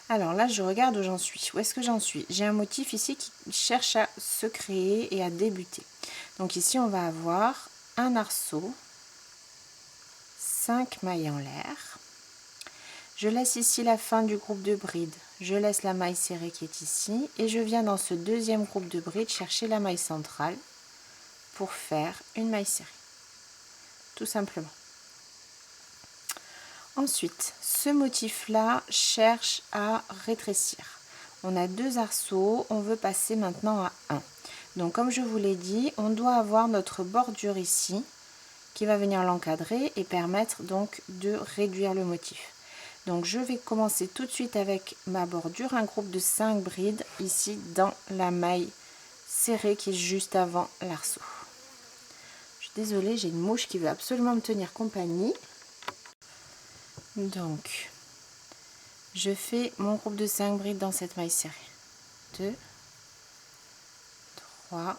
Alors là je regarde où j'en suis. Où est-ce que j'en suis? J'ai un motif ici qui cherche à se créer et à débuter. Donc ici on va avoir un arceau, 5 mailles en l'air. Je laisse ici la fin du groupe de brides. Je laisse la maille serrée qui est ici et je viens dans ce deuxième groupe de brides chercher la maille centrale pour faire une maille serrée. Tout simplement. Ensuite, ce motif-là cherche à rétrécir. On a 2 arceaux, on veut passer maintenant à 1. Donc comme je vous l'ai dit, on doit avoir notre bordure ici qui va venir l'encadrer et permettre donc de réduire le motif. Donc je vais commencer tout de suite avec ma bordure, un groupe de 5 brides ici dans la maille serrée qui est juste avant l'arceau. Je suis désolée, j'ai une mouche qui veut absolument me tenir compagnie. Donc je fais mon groupe de 5 brides dans cette maille serrée. 2, 3,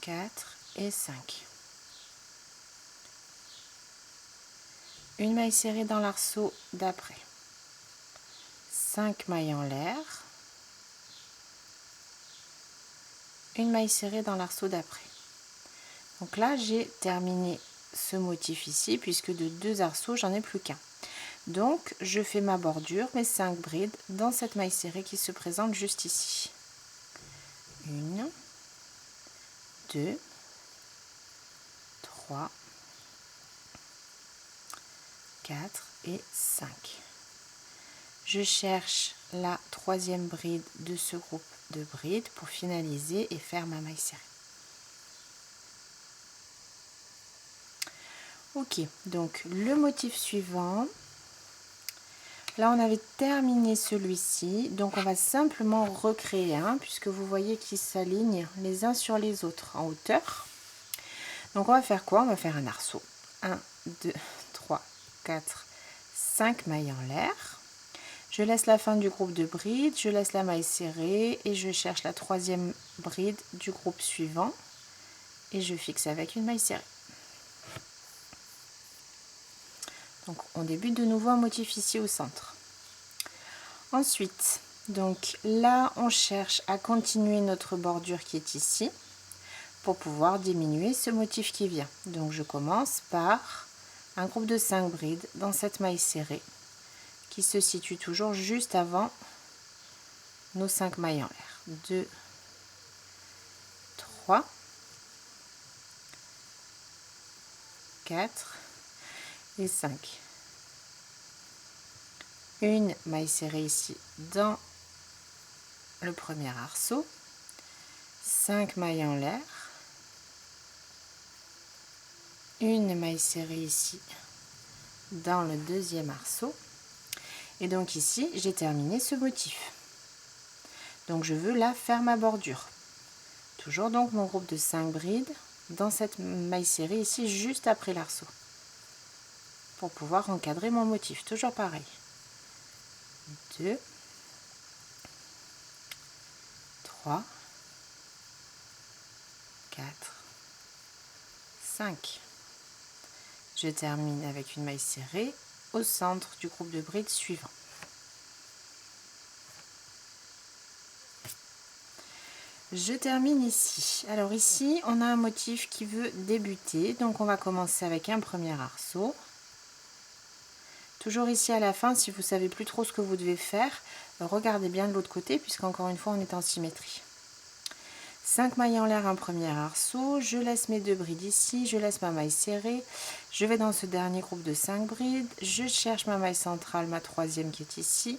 4 et 5. Une maille serrée dans l'arceau d'après. 5 mailles en l'air. Une maille serrée dans l'arceau d'après. Donc là, j'ai terminé ce motif ici, puisque de 2 arceaux, j'en ai plus qu'un. Donc, je fais ma bordure, mes 5 brides, dans cette maille serrée qui se présente juste ici. 1, 2, 3, 4 et 5. Je cherche la troisième bride de ce groupe de brides pour finaliser et faire ma maille serrée. Ok, donc le motif suivant, là on avait terminé celui-ci, donc on va simplement recréer un, puisque vous voyez qu'ils s'alignent les uns sur les autres en hauteur. Donc on va faire quoi? On va faire un arceau. 1, 2, 3, 4, 5 mailles en l'air. Je laisse la fin du groupe de brides, je laisse la maille serrée et je cherche la troisième bride du groupe suivant et je fixe avec une maille serrée. Donc on débute de nouveau un motif ici au centre. Ensuite, donc là on cherche à continuer notre bordure qui est ici pour pouvoir diminuer ce motif qui vient. Donc je commence par un groupe de 5 brides dans cette maille serrée qui se situe toujours juste avant nos 5 mailles en l'air. 2, 3, 4 et 5. Une maille serrée ici dans le premier arceau. 5 mailles en l'air, une maille serrée ici dans le deuxième arceau, et donc ici j'ai terminé ce motif. Donc je veux là faire ma bordure. Toujours donc mon groupe de 5 brides dans cette maille serrée ici juste après l'arceau pour pouvoir encadrer mon motif. Toujours pareil. 2, 3, 4, 5. Je termine avec une maille serrée au centre du groupe de brides suivant. Je termine ici. Alors ici, on a un motif qui veut débuter. Donc on va commencer avec un premier arceau. Toujours ici à la fin, si vous ne savez plus trop ce que vous devez faire, regardez bien de l'autre côté, puisqu'encore une fois, on est en symétrie. 5 mailles en l'air, un premier arceau. Je laisse mes 2 brides ici. Je laisse ma maille serrée. Je vais dans ce dernier groupe de 5 brides. Je cherche ma maille centrale, ma troisième qui est ici.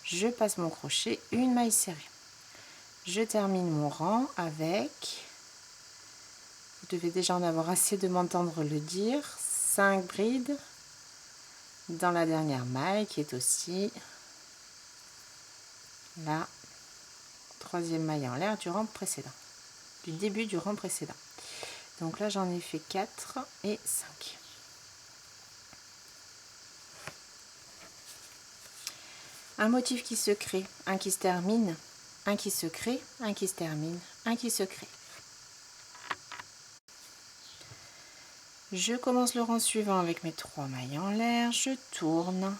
Je passe mon crochet, une maille serrée. Je termine mon rang avec, vous devez déjà en avoir assez de m'entendre le dire, 5 brides dans la dernière maille qui est aussi la troisième maille en l'air du rang précédent, du début du rang précédent. Donc là j'en ai fait 4 et 5. Un motif qui se crée, un qui se termine, un qui se crée, un qui se termine, un qui se crée. Je commence le rang suivant avec mes 3 mailles en l'air, je tourne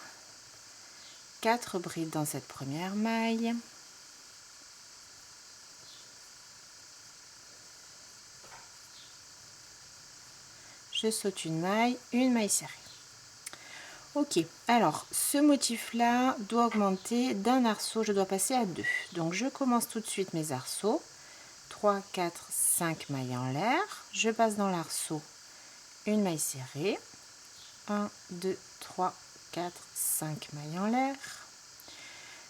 4 brides dans cette première maille. Je saute une maille serrée. Ok, alors ce motif là doit augmenter d'un arceau, je dois passer à 2. Donc je commence tout de suite mes arceaux. 3, 4, 5 mailles en l'air. Je passe dans l'arceau, une maille serrée. 1, 2, 3, 4, 5 mailles en l'air.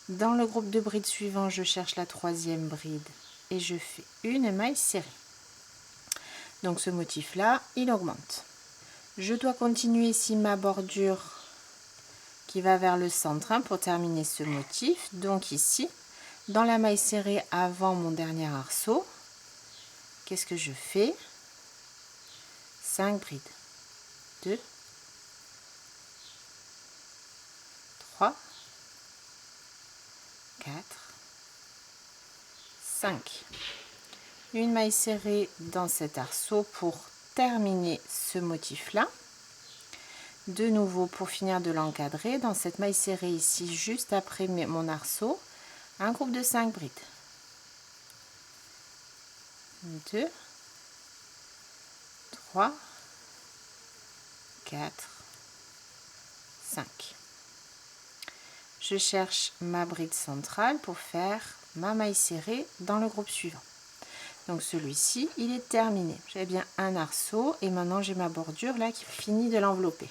Dans le groupe de brides suivant, je cherche la troisième bride et je fais une maille serrée. Donc ce motif là, il augmente. Je dois continuer ici ma bordure qui va vers le centre pour terminer ce motif. Donc ici, dans la maille serrée avant mon dernier arceau, qu'est-ce que je fais? 5 brides. 2, 3, 4, 5. Une maille serrée dans cet arceau pour terminer ce motif là. De nouveau, pour finir de l'encadrer, dans cette maille serrée ici, juste après mon arceau, un groupe de 5 brides. 2, 3, 4, 5. Je cherche ma bride centrale pour faire ma maille serrée dans le groupe suivant. Donc celui-ci, il est terminé. J'avais bien un arceau et maintenant j'ai ma bordure là qui finit de l'envelopper.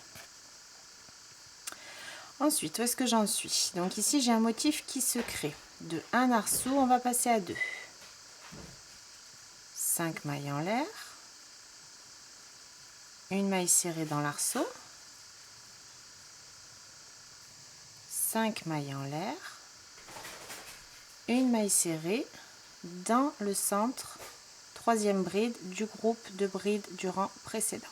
Ensuite, où est-ce que j'en suis? Donc ici, j'ai un motif qui se crée. De un arceau, on va passer à 2. 5 mailles en l'air. Une maille serrée dans l'arceau. 5 mailles en l'air. Une maille serrée dans le centre, troisième bride du groupe de brides du rang précédent.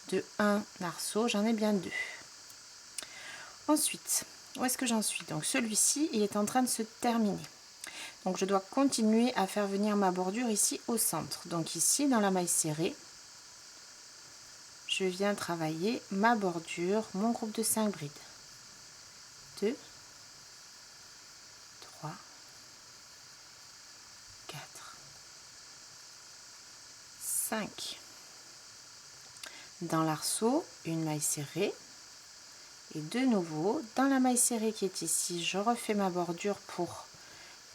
De un arceau, j'en ai bien 2. Ensuite, où est-ce que j'en suis? Donc celui-ci, il est en train de se terminer. Donc je dois continuer à faire venir ma bordure ici au centre. Donc ici, dans la maille serrée, je viens travailler ma bordure, mon groupe de 5 brides. 2, 3, 4, 5. Dans l'arceau, une maille serrée. Et de nouveau, dans la maille serrée qui est ici, je refais ma bordure pour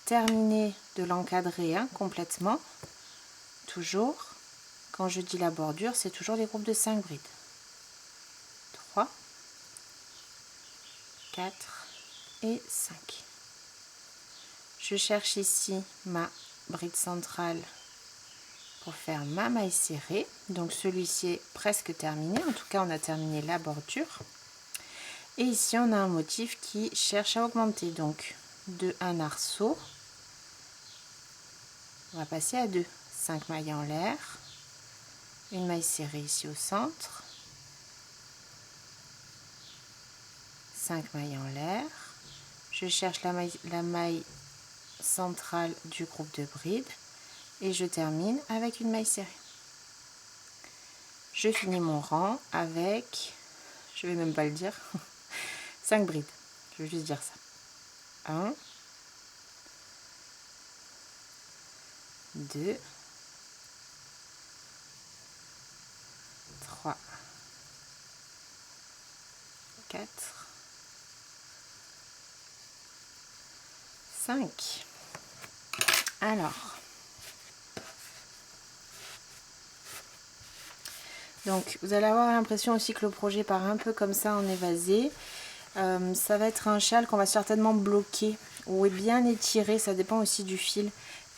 terminer de l'encadrer complètement. Toujours, quand je dis la bordure, c'est toujours des groupes de 5 brides. 3, 4 et 5. Je cherche ici ma bride centrale pour faire ma maille serrée. Donc celui-ci est presque terminé, en tout cas on a terminé la bordure. Et ici on a un motif qui cherche à augmenter, donc de un arceau, on va passer à 2, 5 mailles en l'air, une maille serrée ici au centre, 5 mailles en l'air, je cherche la maille centrale du groupe de brides et je termine avec une maille serrée. Je finis mon rang avec, je vais même pas le dire, 5 brides, je vais juste dire ça. 1, 2, 3, 4, 5. Alors, donc vous allez avoir l'impression aussi que le projet part un peu comme ça en évasé. Ça va être un châle qu'on va certainement bloquer ou bien étirer, ça dépend aussi du fil.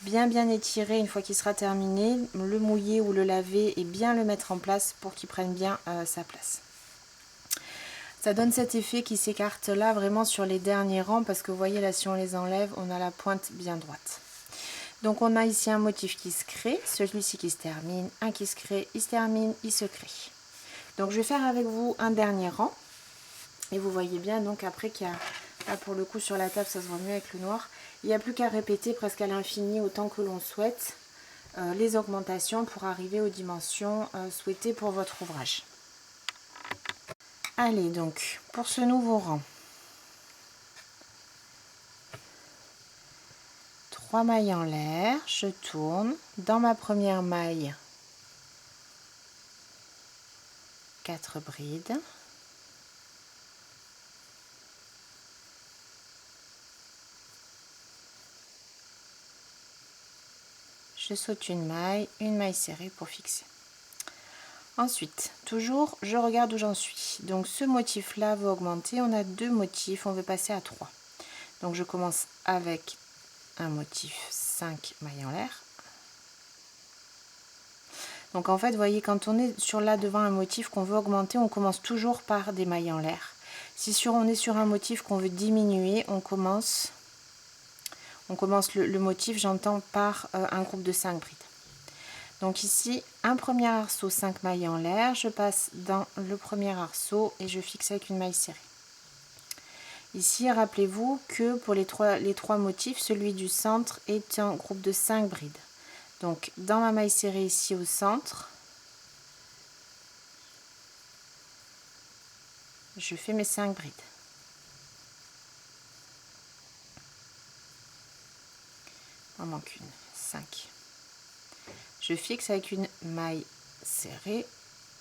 Bien étirer une fois qu'il sera terminé, le mouiller ou le laver et bien le mettre en place pour qu'il prenne bien sa place. Ça donne cet effet qui s'écarte là vraiment sur les derniers rangs parce que vous voyez là, si on les enlève, on a la pointe bien droite. Donc on a ici un motif qui se crée, celui-ci qui se termine, un qui se crée, il se termine, il se crée. Donc je vais faire avec vous un dernier rang. Et vous voyez bien donc après qu'il y a, là pour le coup sur la table ça se voit mieux avec le noir, il n'y a plus qu'à répéter presque à l'infini autant que l'on souhaite les augmentations pour arriver aux dimensions souhaitées pour votre ouvrage. Allez donc pour ce nouveau rang, 3 mailles en l'air, je tourne, dans ma première maille 4 brides. Je saute une maille serrée pour fixer. Ensuite, toujours, je regarde où j'en suis. Donc ce motif-là va augmenter. On a 2 motifs, on veut passer à 3. Donc je commence avec un motif 5 mailles en l'air. Donc en fait, vous voyez, quand on est devant un motif qu'on veut augmenter, on commence toujours par des mailles en l'air. Si on est sur un motif qu'on veut diminuer, on commence le motif, j'entends, par un groupe de 5 brides. Donc ici, un premier arceau, 5 mailles en l'air, je passe dans le premier arceau et je fixe avec une maille serrée. Ici, rappelez-vous que pour les trois motifs, celui du centre est un groupe de 5 brides. Donc dans ma maille serrée ici au centre, je fais mes 5 brides. Il en manque une, 5. Je fixe avec une maille serrée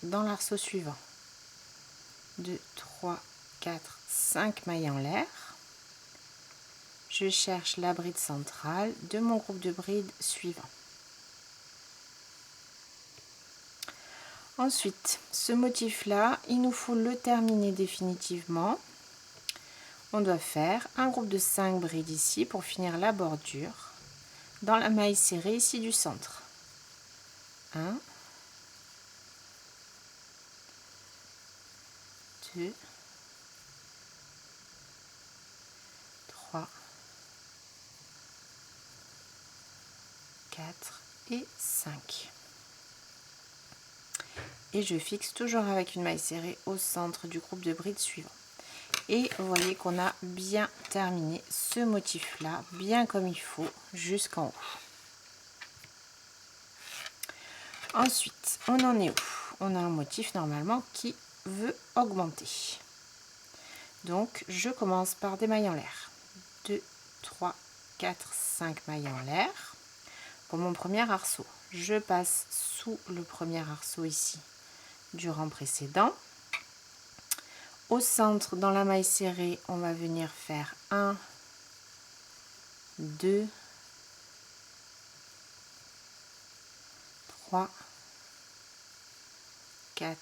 dans l'arceau suivant. 2, 3, 4, 5 mailles en l'air. Je cherche la bride centrale de mon groupe de brides suivant. Ensuite, ce motif-là, il nous faut le terminer définitivement. On doit faire un groupe de 5 brides ici pour finir la bordure dans la maille serrée ici du centre. 1, 2, 3, 4 et 5. Et je fixe toujours avec une maille serrée au centre du groupe de brides suivant. Et vous voyez qu'on a bien terminé ce motif là, bien comme il faut, jusqu'en haut. Ensuite, on en est où? On a un motif normalement qui veut augmenter. Donc, je commence par des mailles en l'air. 2, 3, 4, 5 mailles en l'air. Pour mon premier arceau, je passe sous le premier arceau ici du rang précédent. Au centre, dans la maille serrée, on va venir faire 1, 2, 3, 4,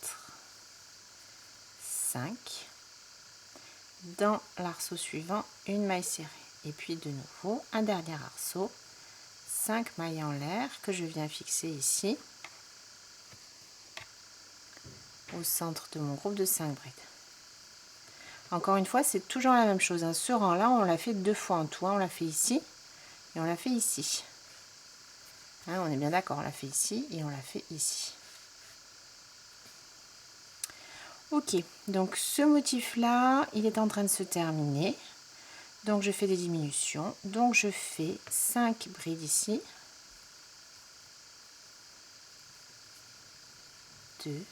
5. Dans l'arceau suivant, une maille serrée. Et puis de nouveau, un dernier arceau, 5 mailles en l'air que je viens fixer ici au centre de mon groupe de 5 brides. Encore une fois, c'est toujours la même chose, hein. Ce rang là on l'a fait 2 fois en tout, hein. On l'a fait ici et on l'a fait ici, hein, on est bien d'accord, on l'a fait ici et on l'a fait ici. Ok, donc ce motif là il est en train de se terminer, donc je fais des diminutions, donc je fais 5 brides ici, 2,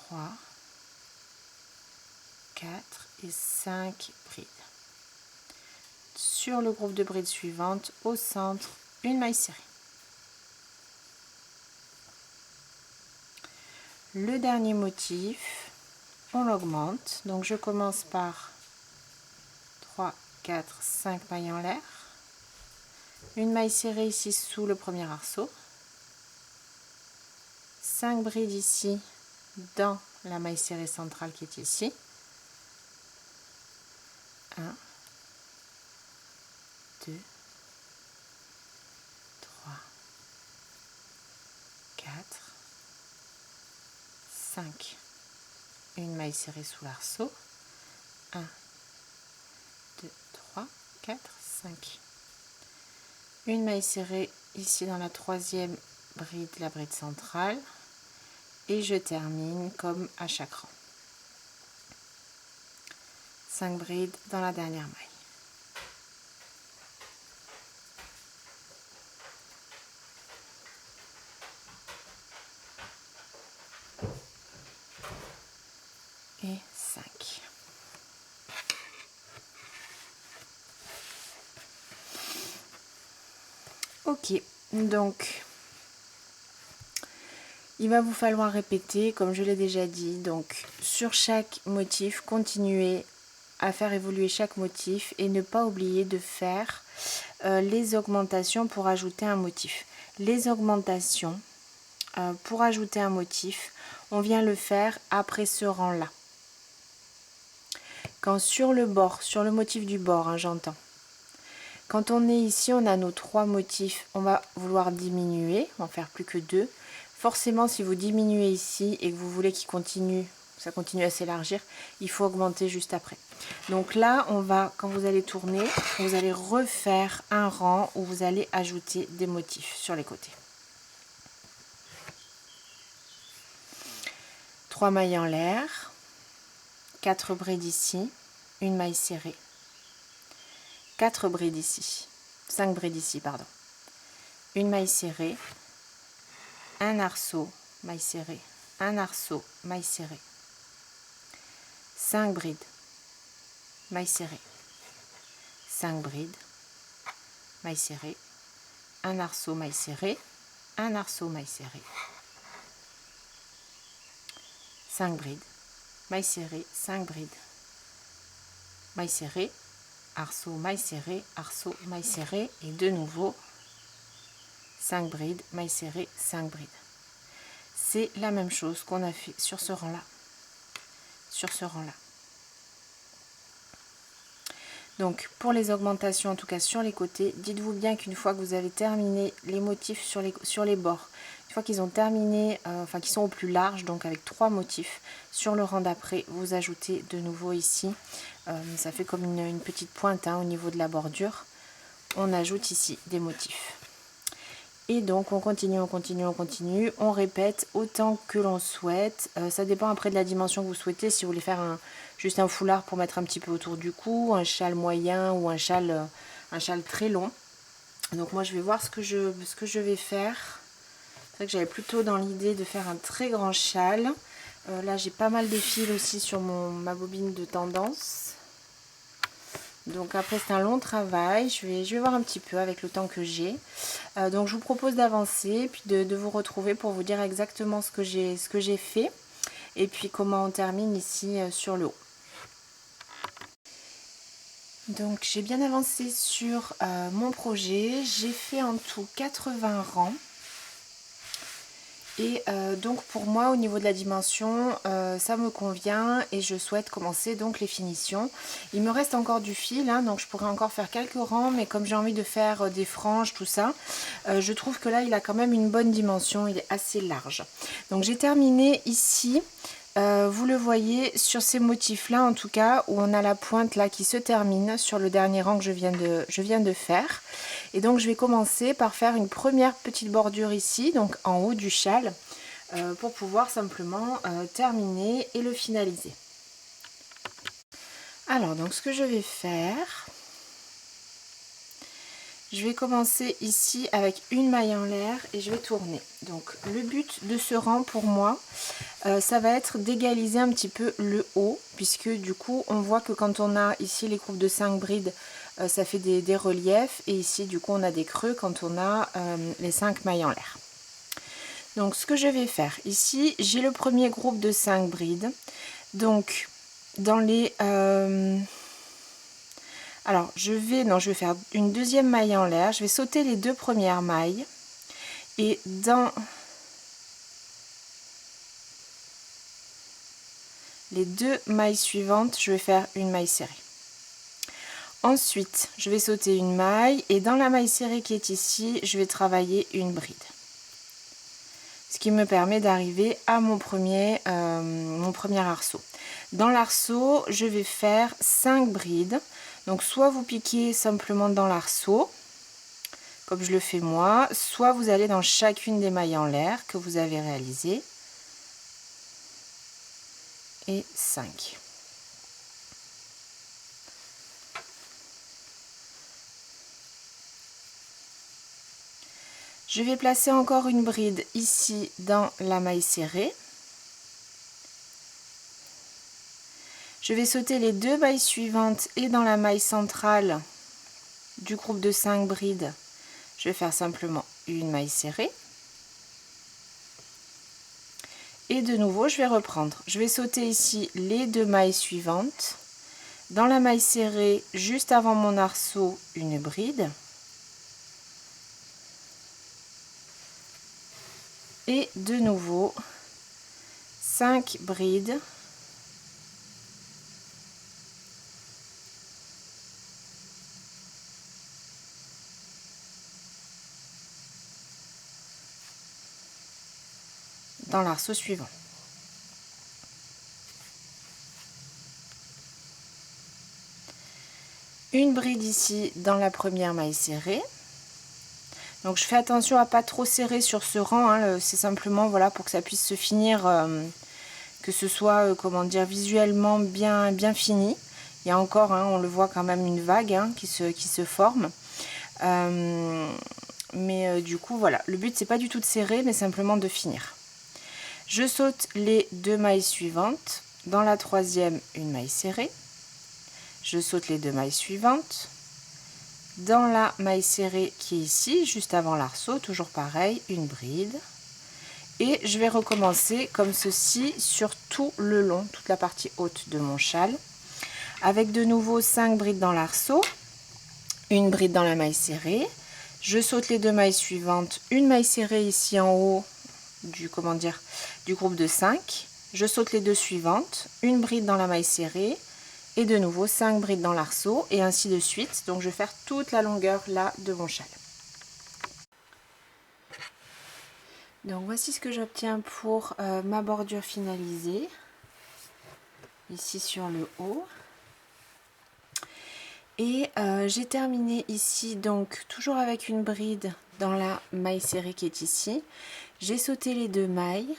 3, 4 et 5 brides. Sur le groupe de brides suivante, au centre, une maille serrée. Le dernier motif, on l'augmente, donc je commence par 3, 4, 5 mailles en l'air, une maille serrée ici sous le premier arceau, 5 brides ici dans la maille serrée centrale qui est ici, 1, 2, 3, 4, 5, une maille serrée sous l'arceau, 1, 2, 3, 4, 5, une maille serrée ici dans la troisième bride, la bride centrale, et je termine comme à chaque rang. 5 brides dans la dernière maille. Et 5. Ok, donc il va vous falloir répéter, comme je l'ai déjà dit, donc sur chaque motif, continuez à faire évoluer chaque motif et ne pas oublier de faire les augmentations pour ajouter un motif. Les augmentations pour ajouter un motif, on vient le faire après ce rang-là. Quand sur le bord, sur le motif du bord, hein, j'entends. Quand on est ici, on a nos 3 motifs, on va vouloir diminuer, on va en faire plus que 2. Forcément, si vous diminuez ici et que vous voulez qu'il continue, ça continue à s'élargir, il faut augmenter juste après. Donc là, on va, quand vous allez tourner, vous allez refaire un rang où vous allez ajouter des motifs sur les côtés. 3 mailles en l'air, 4 brides ici, une maille serrée, 4 brides ici, 5 brides ici, pardon, une maille serrée, un arceau, maille serrée, un arceau, maille serrée, 5 brides, maille serrée, 5 brides, maille serrée, un arceau, maille serrée, un arceau, maille serrée, 5 brides, maille serrée, 5 brides, maille serrée, arceau, maille serrée, arceau, maille serrée, et de nouveau 5 brides, maille serrée, 5 brides. C'est la même chose qu'on a fait sur ce rang là, sur ce rang là. Donc pour les augmentations, en tout cas sur les côtés, dites-vous bien qu'une fois que vous avez terminé les motifs sur les bords, une fois qu'ils ont terminé, enfin qu'ils sont au plus large, donc avec 3 motifs, sur le rang d'après, vous ajoutez de nouveau ici, ça fait comme une petite pointe hein, au niveau de la bordure, on ajoute ici des motifs. Et donc on continue, on continue, on continue, on répète autant que l'on souhaite. Ça dépend après de la dimension que vous souhaitez. Si vous voulez faire juste un foulard pour mettre un petit peu autour du cou, un châle moyen ou un châle très long. Donc moi je vais voir ce que je vais faire. C'est vrai que j'avais plutôt dans l'idée de faire un très grand châle. Là j'ai pas mal de fils aussi sur ma bobine de tendance. Donc après c'est un long travail, je vais voir un petit peu avec le temps que j'ai. Donc je vous propose d'avancer, puis de vous retrouver pour vous dire exactement ce que j'ai fait. Et puis comment on termine ici sur le haut. Donc j'ai bien avancé sur mon projet, j'ai fait en tout 80 rangs. Et donc pour moi au niveau de la dimension ça me convient et je souhaite commencer donc les finitions. Il me reste encore du fil hein, donc je pourrais encore faire quelques rangs, mais comme j'ai envie de faire des franges tout ça, je trouve que là il a quand même une bonne dimension, il est assez large. Donc j'ai terminé ici. Vous le voyez sur ces motifs là en tout cas, où on a la pointe là qui se termine sur le dernier rang que je viens de faire. Et donc je vais commencer par faire une première petite bordure ici, donc en haut du châle, pour pouvoir simplement terminer et le finaliser. Alors donc ce que je vais faire, je vais commencer ici avec une maille en l'air et je vais tourner. Donc le but de ce rang pour moi, ça va être d'égaliser un petit peu le haut, puisque du coup on voit que quand on a ici les groupes de 5 brides, ça fait des reliefs, et ici du coup on a des creux quand on a les 5 mailles en l'air. Donc ce que je vais faire ici, j'ai le premier groupe de 5 brides, donc dans les... alors je vais faire une deuxième maille en l'air, je vais sauter les 2 premières mailles, et dans les 2 mailles suivantes, je vais faire une maille serrée. Ensuite, je vais sauter une maille et dans la maille serrée qui est ici, je vais travailler une bride. Ce qui me permet d'arriver à mon premier arceau. Dans l'arceau, je vais faire 5 brides. Donc soit vous piquez simplement dans l'arceau, comme je le fais moi, soit vous allez dans chacune des mailles en l'air que vous avez réalisées. Et 5. Je vais placer encore une bride ici dans la maille serrée. Je vais sauter les 2 mailles suivantes et dans la maille centrale du groupe de 5 brides, je vais faire simplement une maille serrée. Et de nouveau, je vais reprendre. Je vais sauter ici les 2 mailles suivantes. Dans la maille serrée, juste avant mon arceau, une bride. Et de nouveau 5 brides dans l'arceau suivant. Une bride ici dans la première maille serrée. Donc je fais attention à pas trop serrer sur ce rang, hein, c'est simplement voilà pour que ça puisse se finir, que ce soit comment dire visuellement bien fini. Il y a encore, hein, on le voit quand même, une vague hein, qui se forme. Mais du coup voilà, le but c'est pas du tout de serrer mais simplement de finir. Je saute les 2 mailles suivantes, dans la troisième une maille serrée. Je saute les 2 mailles suivantes. Dans la maille serrée qui est ici, juste avant l'arceau, toujours pareil, une bride. Et je vais recommencer comme ceci sur tout le long, toute la partie haute de mon châle. Avec de nouveau 5 brides dans l'arceau, une bride dans la maille serrée. Je saute les 2 mailles suivantes, une maille serrée ici en haut du groupe de 5. Je saute les 2 suivantes, une bride dans la maille serrée. Et de nouveau 5 brides dans l'arceau et ainsi de suite. Donc je vais faire toute la longueur là de mon châle. Donc voici ce que j'obtiens pour ma bordure finalisée. Ici sur le haut. Et j'ai terminé ici donc toujours avec une bride dans la maille serrée qui est ici. J'ai sauté les 2 mailles.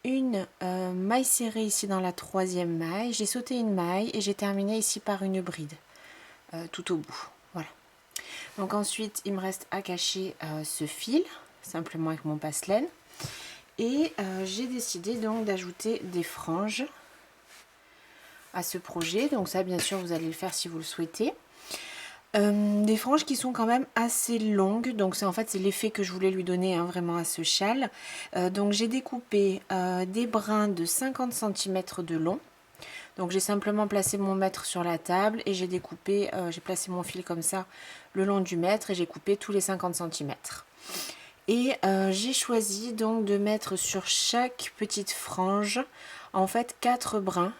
Une maille serrée ici dans la troisième maille, j'ai sauté une maille et j'ai terminé ici par une bride tout au bout. Voilà. Donc ensuite il me reste à cacher ce fil simplement avec mon passe-laine et j'ai décidé donc d'ajouter des franges à ce projet. Donc ça bien sûr vous allez le faire si vous le souhaitez. Des franges qui sont quand même assez longues, donc c'est en fait c'est l'effet que je voulais lui donner hein, vraiment à ce châle. Donc j'ai découpé des brins de 50 cm de long. Donc j'ai simplement placé mon mètre sur la table et j'ai placé mon fil comme ça le long du mètre et j'ai coupé tous les 50 cm. Et j'ai choisi donc de mettre sur chaque petite frange en fait 4 brins.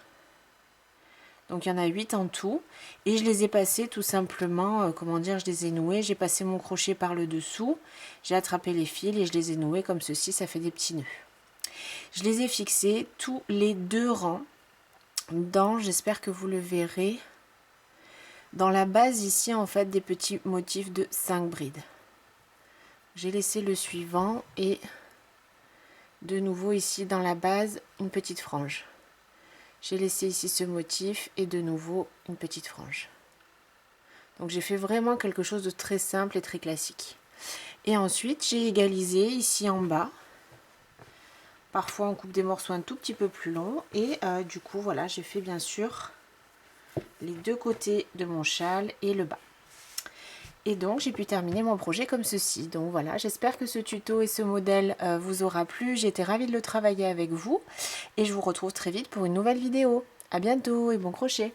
Donc il y en a 8 en tout. Et je les ai passés tout simplement, comment dire, je les ai noués. J'ai passé mon crochet par le dessous. J'ai attrapé les fils et je les ai noués comme ceci, ça fait des petits nœuds. Je les ai fixés tous les 2 rangs dans, j'espère que vous le verrez, dans la base ici en fait des petits motifs de 5 brides. J'ai laissé le suivant et de nouveau ici dans la base une petite frange. J'ai laissé ici ce motif et de nouveau une petite frange. Donc j'ai fait vraiment quelque chose de très simple et très classique. Et ensuite j'ai égalisé ici en bas. Parfois on coupe des morceaux un tout petit peu plus longs et du coup voilà, j'ai fait bien sûr les 2 côtés de mon châle et le bas. Et donc j'ai pu terminer mon projet comme ceci. Donc voilà, j'espère que ce tuto et ce modèle vous aura plu. J'ai été ravie de le travailler avec vous et je vous retrouve très vite pour une nouvelle vidéo. À bientôt et bon crochet!